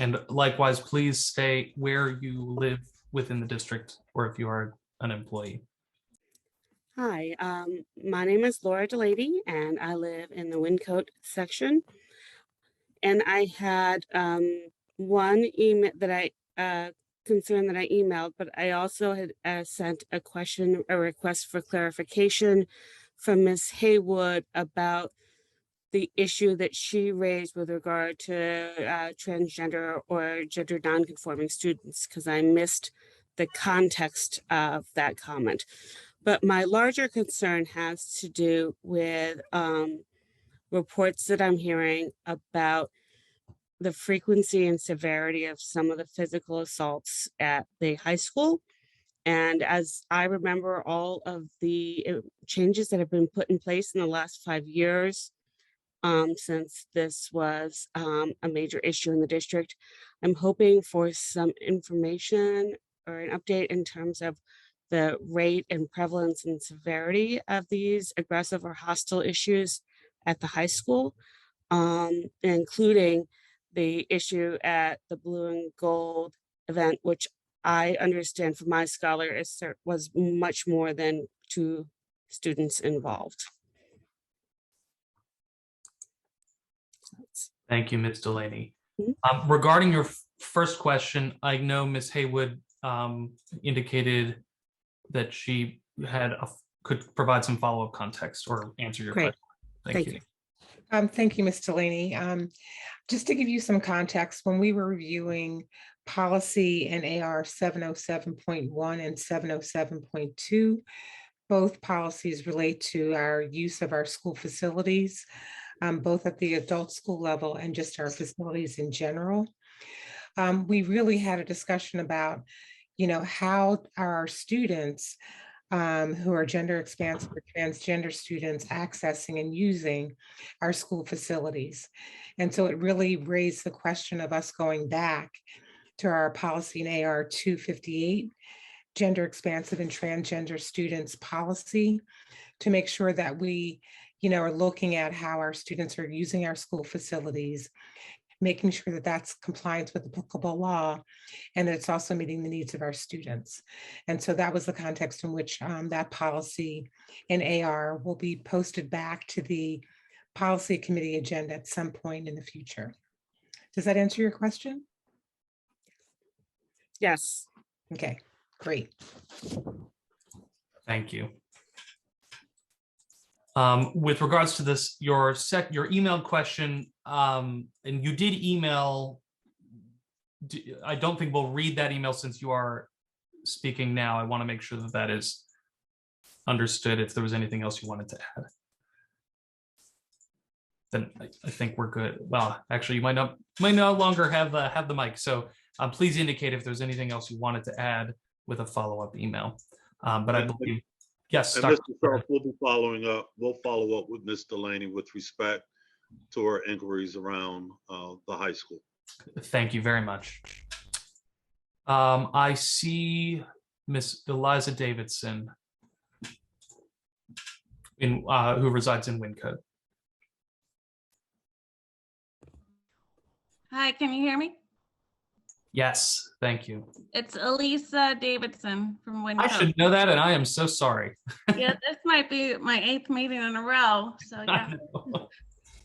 And likewise, please state where you live within the district or if you are an employee. Hi, my name is Laura Delaney, and I live in the Wyncote section. And I had one email that concern that I emailed, but I also had sent a request for clarification from Ms. Haywood about the issue that she raised with regard to transgender or gender nonconforming students, because I missed the context of that comment. But my larger concern has to do with reports that I'm hearing about the frequency and severity of some of the physical assaults at the high school. And as I remember all of the changes that have been put in place in the last 5 years, since this was a major issue in the district, I'm hoping for some information or an update in terms of the rate and prevalence and severity of these aggressive or hostile issues at the high school, including the issue at the Blue and Gold event, which I understand from my scholar was much more than 2 students involved. Thank you, Ms. Delaney. Regarding your first question, I know Ms. Haywood indicated that she could provide some follow-up context or answer your Great. question. Thank you. Thank you, Ms. Delaney. Just to give you some context, when we were reviewing policy in AR 707.1 and 707.2, both policies relate to our use of our school facilities, both at the adult school level and just our facilities in general. We really had a discussion about, how our students who are gender expansive or transgender students accessing and using our school facilities. And so it really raised the question of us going back to our policy in AR 258, gender expansive and transgender students policy, to make sure that we, are looking at how our students are using our school facilities, making sure that that's compliance with applicable law, and that it's also meeting the needs of our students. And so that was the context in which that policy in AR will be posted back to the policy committee agenda at some point in the future. Does that answer your question? Yes. Okay, great. Thank you. With regards to this, your emailed question, and you did email, I don't think we'll read that email since you are speaking now. I want to make sure that that is understood. If there was anything else you wanted to add, then I think we're good. Well, actually, you might no longer have the mic. So please indicate if there's anything else you wanted to add with a follow-up email. But I believe, yes. And Mr. Schultz will be following up. We'll follow up with Ms. Delaney with respect to her inquiries around the high school. Thank you very much. I see Miss Eliza Davidson, who resides in Wyncote. Hi, can you hear me? Yes, thank you. It's Elisa Davidson from Wyncote. I should know that, and I am so sorry. Yeah, this might be my 8th meeting in a row. So yeah.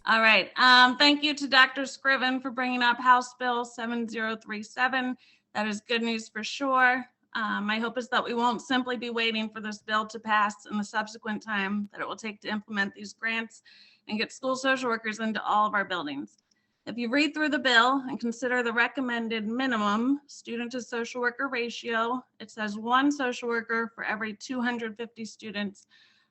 All right. Thank you to Dr. Scriven for bringing up House Bill 7037. That is good news for sure. My hope is that we won't simply be waiting for this bill to pass in the subsequent time that it will take to implement these grants and get school social workers into all of our buildings. If you read through the bill and consider the recommended minimum student to social worker ratio, it says 1 social worker for every 250 students.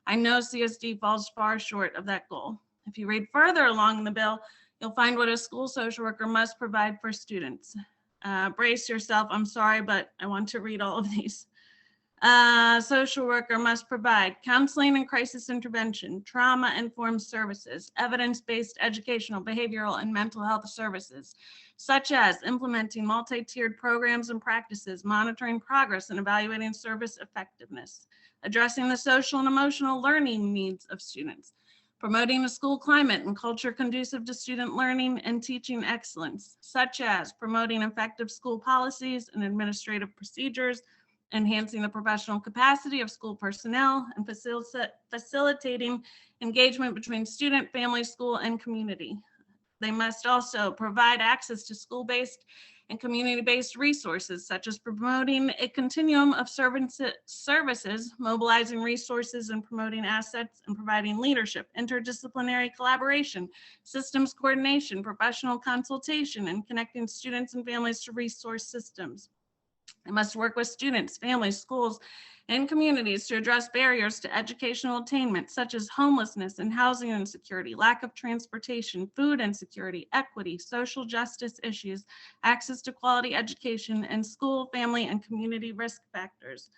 I know CSD falls far short of that goal. If you read further along in the bill, you'll find what a school social worker must provide for students. Brace yourself, I'm sorry, but I want to read all of these. Social worker must provide counseling and crisis intervention, trauma-informed services, evidence-based educational, behavioral, and mental health services, such as implementing multi-tiered programs and practices, monitoring progress and evaluating service effectiveness, addressing the social and emotional learning needs of students, promoting a school climate and culture conducive to student learning and teaching excellence, such as promoting effective school policies and administrative procedures, enhancing the professional capacity of school personnel, and facilitating engagement between student, family, school, and community. They must also provide access to school-based and community-based resources, such as promoting a continuum of services, mobilizing resources and promoting assets, and providing leadership, interdisciplinary collaboration, systems coordination, professional consultation, and connecting students and families to resource systems. They must work with students, families, schools, and communities to address barriers to educational attainment, such as homelessness and housing insecurity, lack of transportation, food insecurity, equity, social justice issues, access to quality education, and school, family, and community risk factors.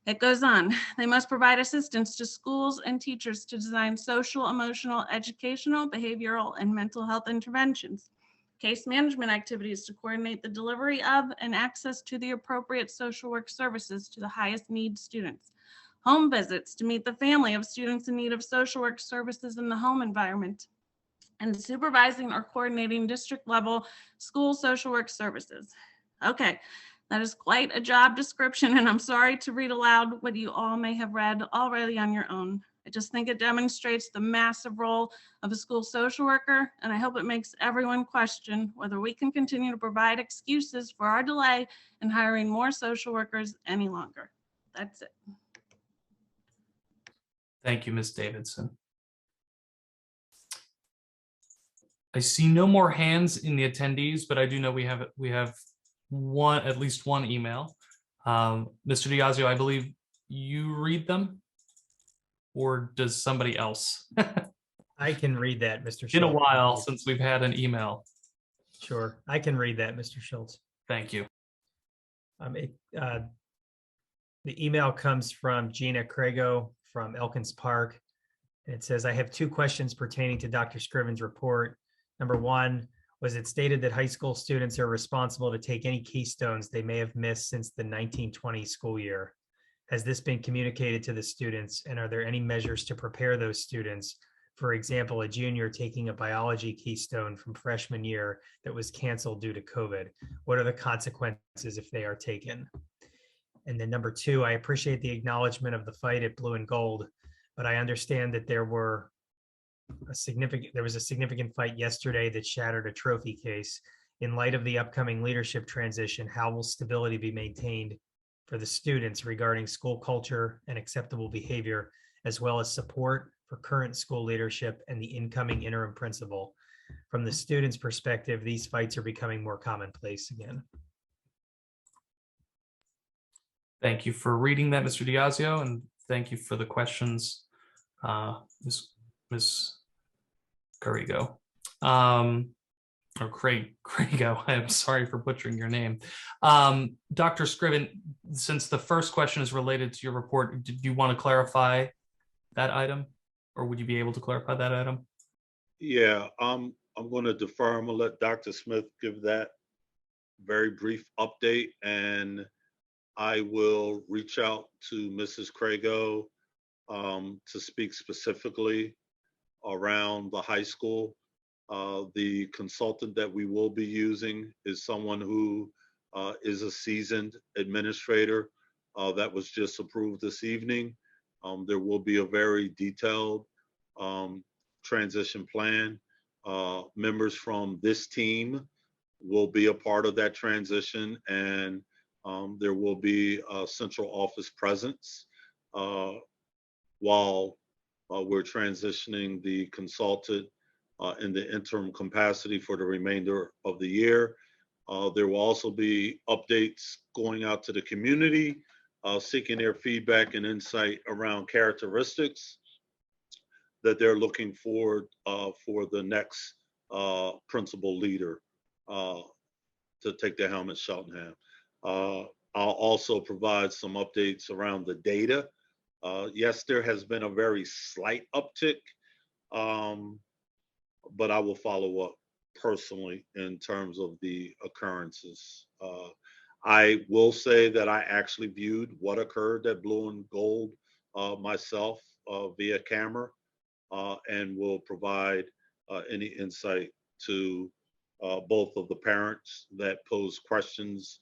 It goes on. They must provide assistance to schools and teachers to design social, emotional, educational, behavioral, and mental health interventions. Case management activities to coordinate the delivery of and access to the appropriate social work services to the highest need students. Home visits to meet the family of students in need of social work services in the home environment. And supervising or coordinating district level school social work services. Okay, that is quite a job description, and I'm sorry to read aloud what you all may have read already on your own. I just think it demonstrates the massive role of a school social worker, and I hope it makes everyone question whether we can continue to provide excuses for our delay in hiring more social workers any longer. That's it. Thank you, Ms. Davidson. I see no more hands in the attendees, but I do know we have at least one email. Mr. Diazio, I believe you read them, or does somebody else? I can read that, Mr. Schultz. Been a while since we've had an email. Sure, I can read that, Mr. Schultz. Thank you. The email comes from Gina Crago from Elkins Park. And it says, I have two questions pertaining to Dr. Scriven's report. Number one, was it stated that high school students are responsible to take any keystones they may have missed since the 1920 school year? Has this been communicated to the students, and are there any measures to prepare those students? For example, a junior taking a biology keystone from freshman year that was canceled due to COVID. What are the consequences if they are taken? And then number two, I appreciate the acknowledgement of the fight at Blue and Gold, but I understand that there was a significant fight yesterday that shattered a trophy case. In light of the upcoming leadership transition, how will stability be maintained for the students regarding school culture and acceptable behavior, as well as support for current school leadership and the incoming interim principal? From the students' perspective, these fights are becoming more commonplace again. Thank you for reading that, Mr. Diazio, and thank you for the questions, Ms. Carrigo. Or Craigo, I'm sorry for butchering your name. Dr. Scriven, since the first question is related to your report, did you want to clarify that item, or would you be able to clarify that item? Yeah, I'm going to defer. I'm going to let Dr. Smith give that very brief update, and I will reach out to Mrs. Crago to speak specifically around the high school. The consultant that we will be using is someone who is a seasoned administrator that was just approved this evening. There will be a very detailed transition plan. Members from this team will be a part of that transition, and there will be a central office presence while we're transitioning the consultant in the interim capacity for the remainder of the year. There will also be updates going out to the community, seeking their feedback and insight around characteristics that they're looking for the next principal leader to take the helm at Sheltingham. I'll also provide some updates around the data. Yes, there has been a very slight uptick, but I will follow up personally in terms of the occurrences. I will say that I actually viewed what occurred at Blue and Gold myself via camera. and will provide any insight to both of the parents that pose questions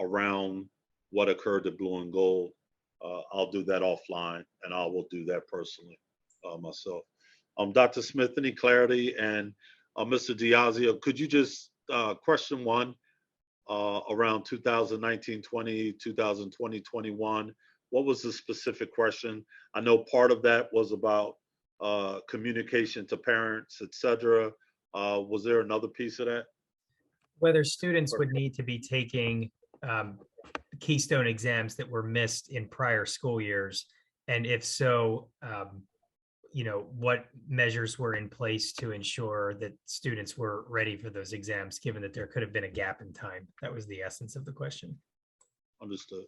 around what occurred at Blue and Gold. I'll do that offline, and I will do that personally myself. Dr. Smith, any clarity? And Mr. Diazio, could you just question one around 2019-20, 2020-21? What was the specific question? I know part of that was about communication to parents, et cetera. Was there another piece of that? Whether students would need to be taking Keystone exams that were missed in prior school years, and if so, what measures were in place to ensure that students were ready for those exams, given that there could have been a gap in time. That was the essence of the question. Understood.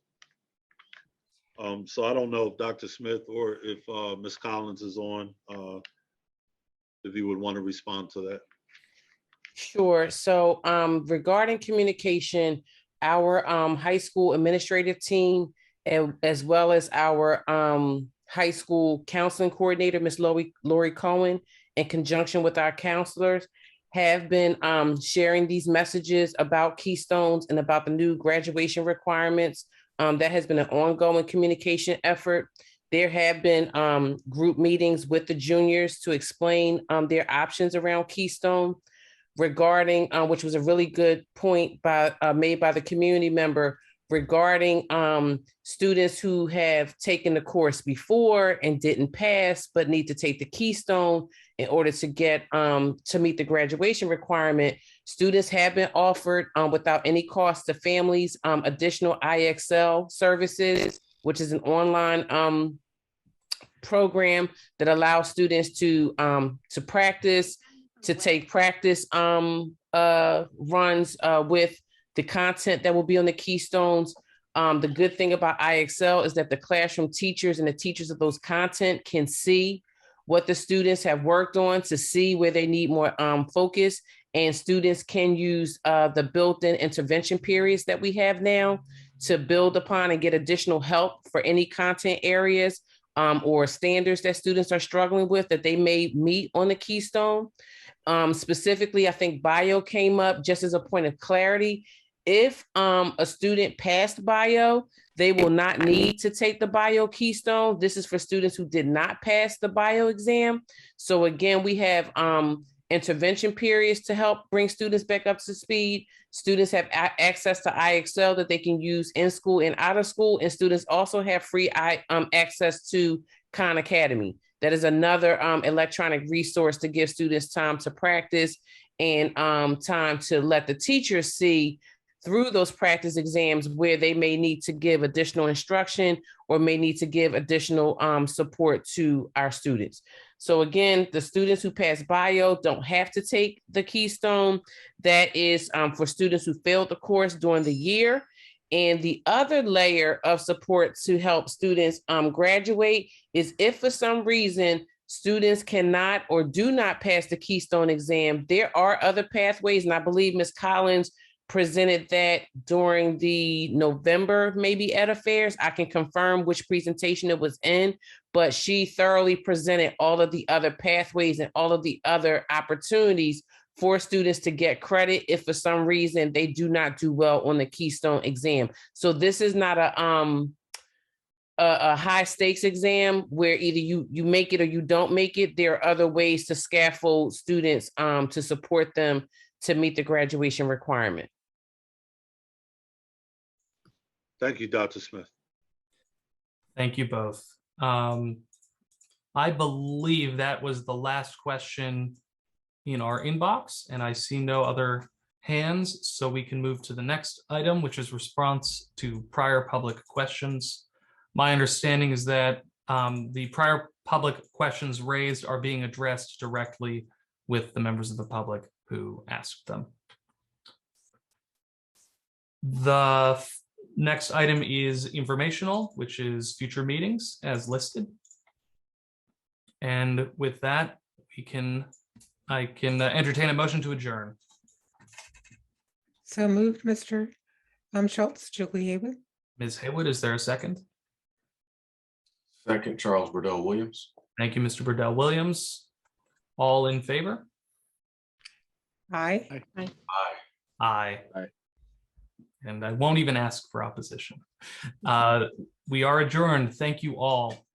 So I don't know if Dr. Smith or if Ms. Collins is on, if you would want to respond to that. Sure. So regarding communication, our high school administrative team, as well as our high school counseling coordinator, Ms. Lori Cohen, in conjunction with our counselors, have been sharing these messages about Keystones and about the new graduation requirements. That has been an ongoing communication effort. There have been group meetings with the juniors to explain their options around Keystone. Regarding, which was a really good point made by the community member, regarding students who have taken the course before and didn't pass, but need to take the Keystone in order to get to meet the graduation requirement. Students have been offered without any cost to families additional IXL services, which is an online program that allows students to practice, to take practice runs with the content that will be on the Keystones. The good thing about IXL is that the classroom teachers and the teachers of those content can see what the students have worked on, to see where they need more focus, and students can use the built-in intervention periods that we have now to build upon and get additional help for any content areas or standards that students are struggling with that they may meet on the Keystone. Specifically, I think bio came up just as a point of clarity. If a student passed bio, they will not need to take the bio Keystone. This is for students who did not pass the bio exam. So again, we have intervention periods to help bring students back up to speed. Students have access to IXL that they can use in school and out of school. And students also have free access to Khan Academy. That is another electronic resource to give students time to practice and time to let the teachers see through those practice exams where they may need to give additional instruction or may need to give additional support to our students. So again, the students who pass bio don't have to take the Keystone. That is for students who failed the course during the year. And the other layer of support to help students graduate is if for some reason students cannot or do not pass the Keystone exam, there are other pathways. And I believe Ms. Collins presented that during the November, maybe Ed Affairs. I can confirm which presentation it was in, but she thoroughly presented all of the other pathways and all of the other opportunities for students to get credit if for some reason they do not do well on the Keystone exam. So this is not a high stakes exam where either you make it or you don't make it. There are other ways to scaffold students to support them to meet the graduation requirement. Thank you, Dr. Smith. Thank you both. I believe that was the last question in our inbox, and I see no other hands, so we can move to the next item, which is response to prior public questions. My understanding is that the prior public questions raised are being addressed directly with the members of the public who asked them. The next item is informational, which is future meetings as listed. And with that, I can entertain a motion to adjourn. So moved, Mr. Schultz. Julie Haywood. Ms. Haywood, is there a second? Second, Charles Burdell Williams. Thank you, Mr. Burdell Williams. All in favor? Aye. Aye. Aye. And I won't even ask for opposition. We are adjourned. Thank you all.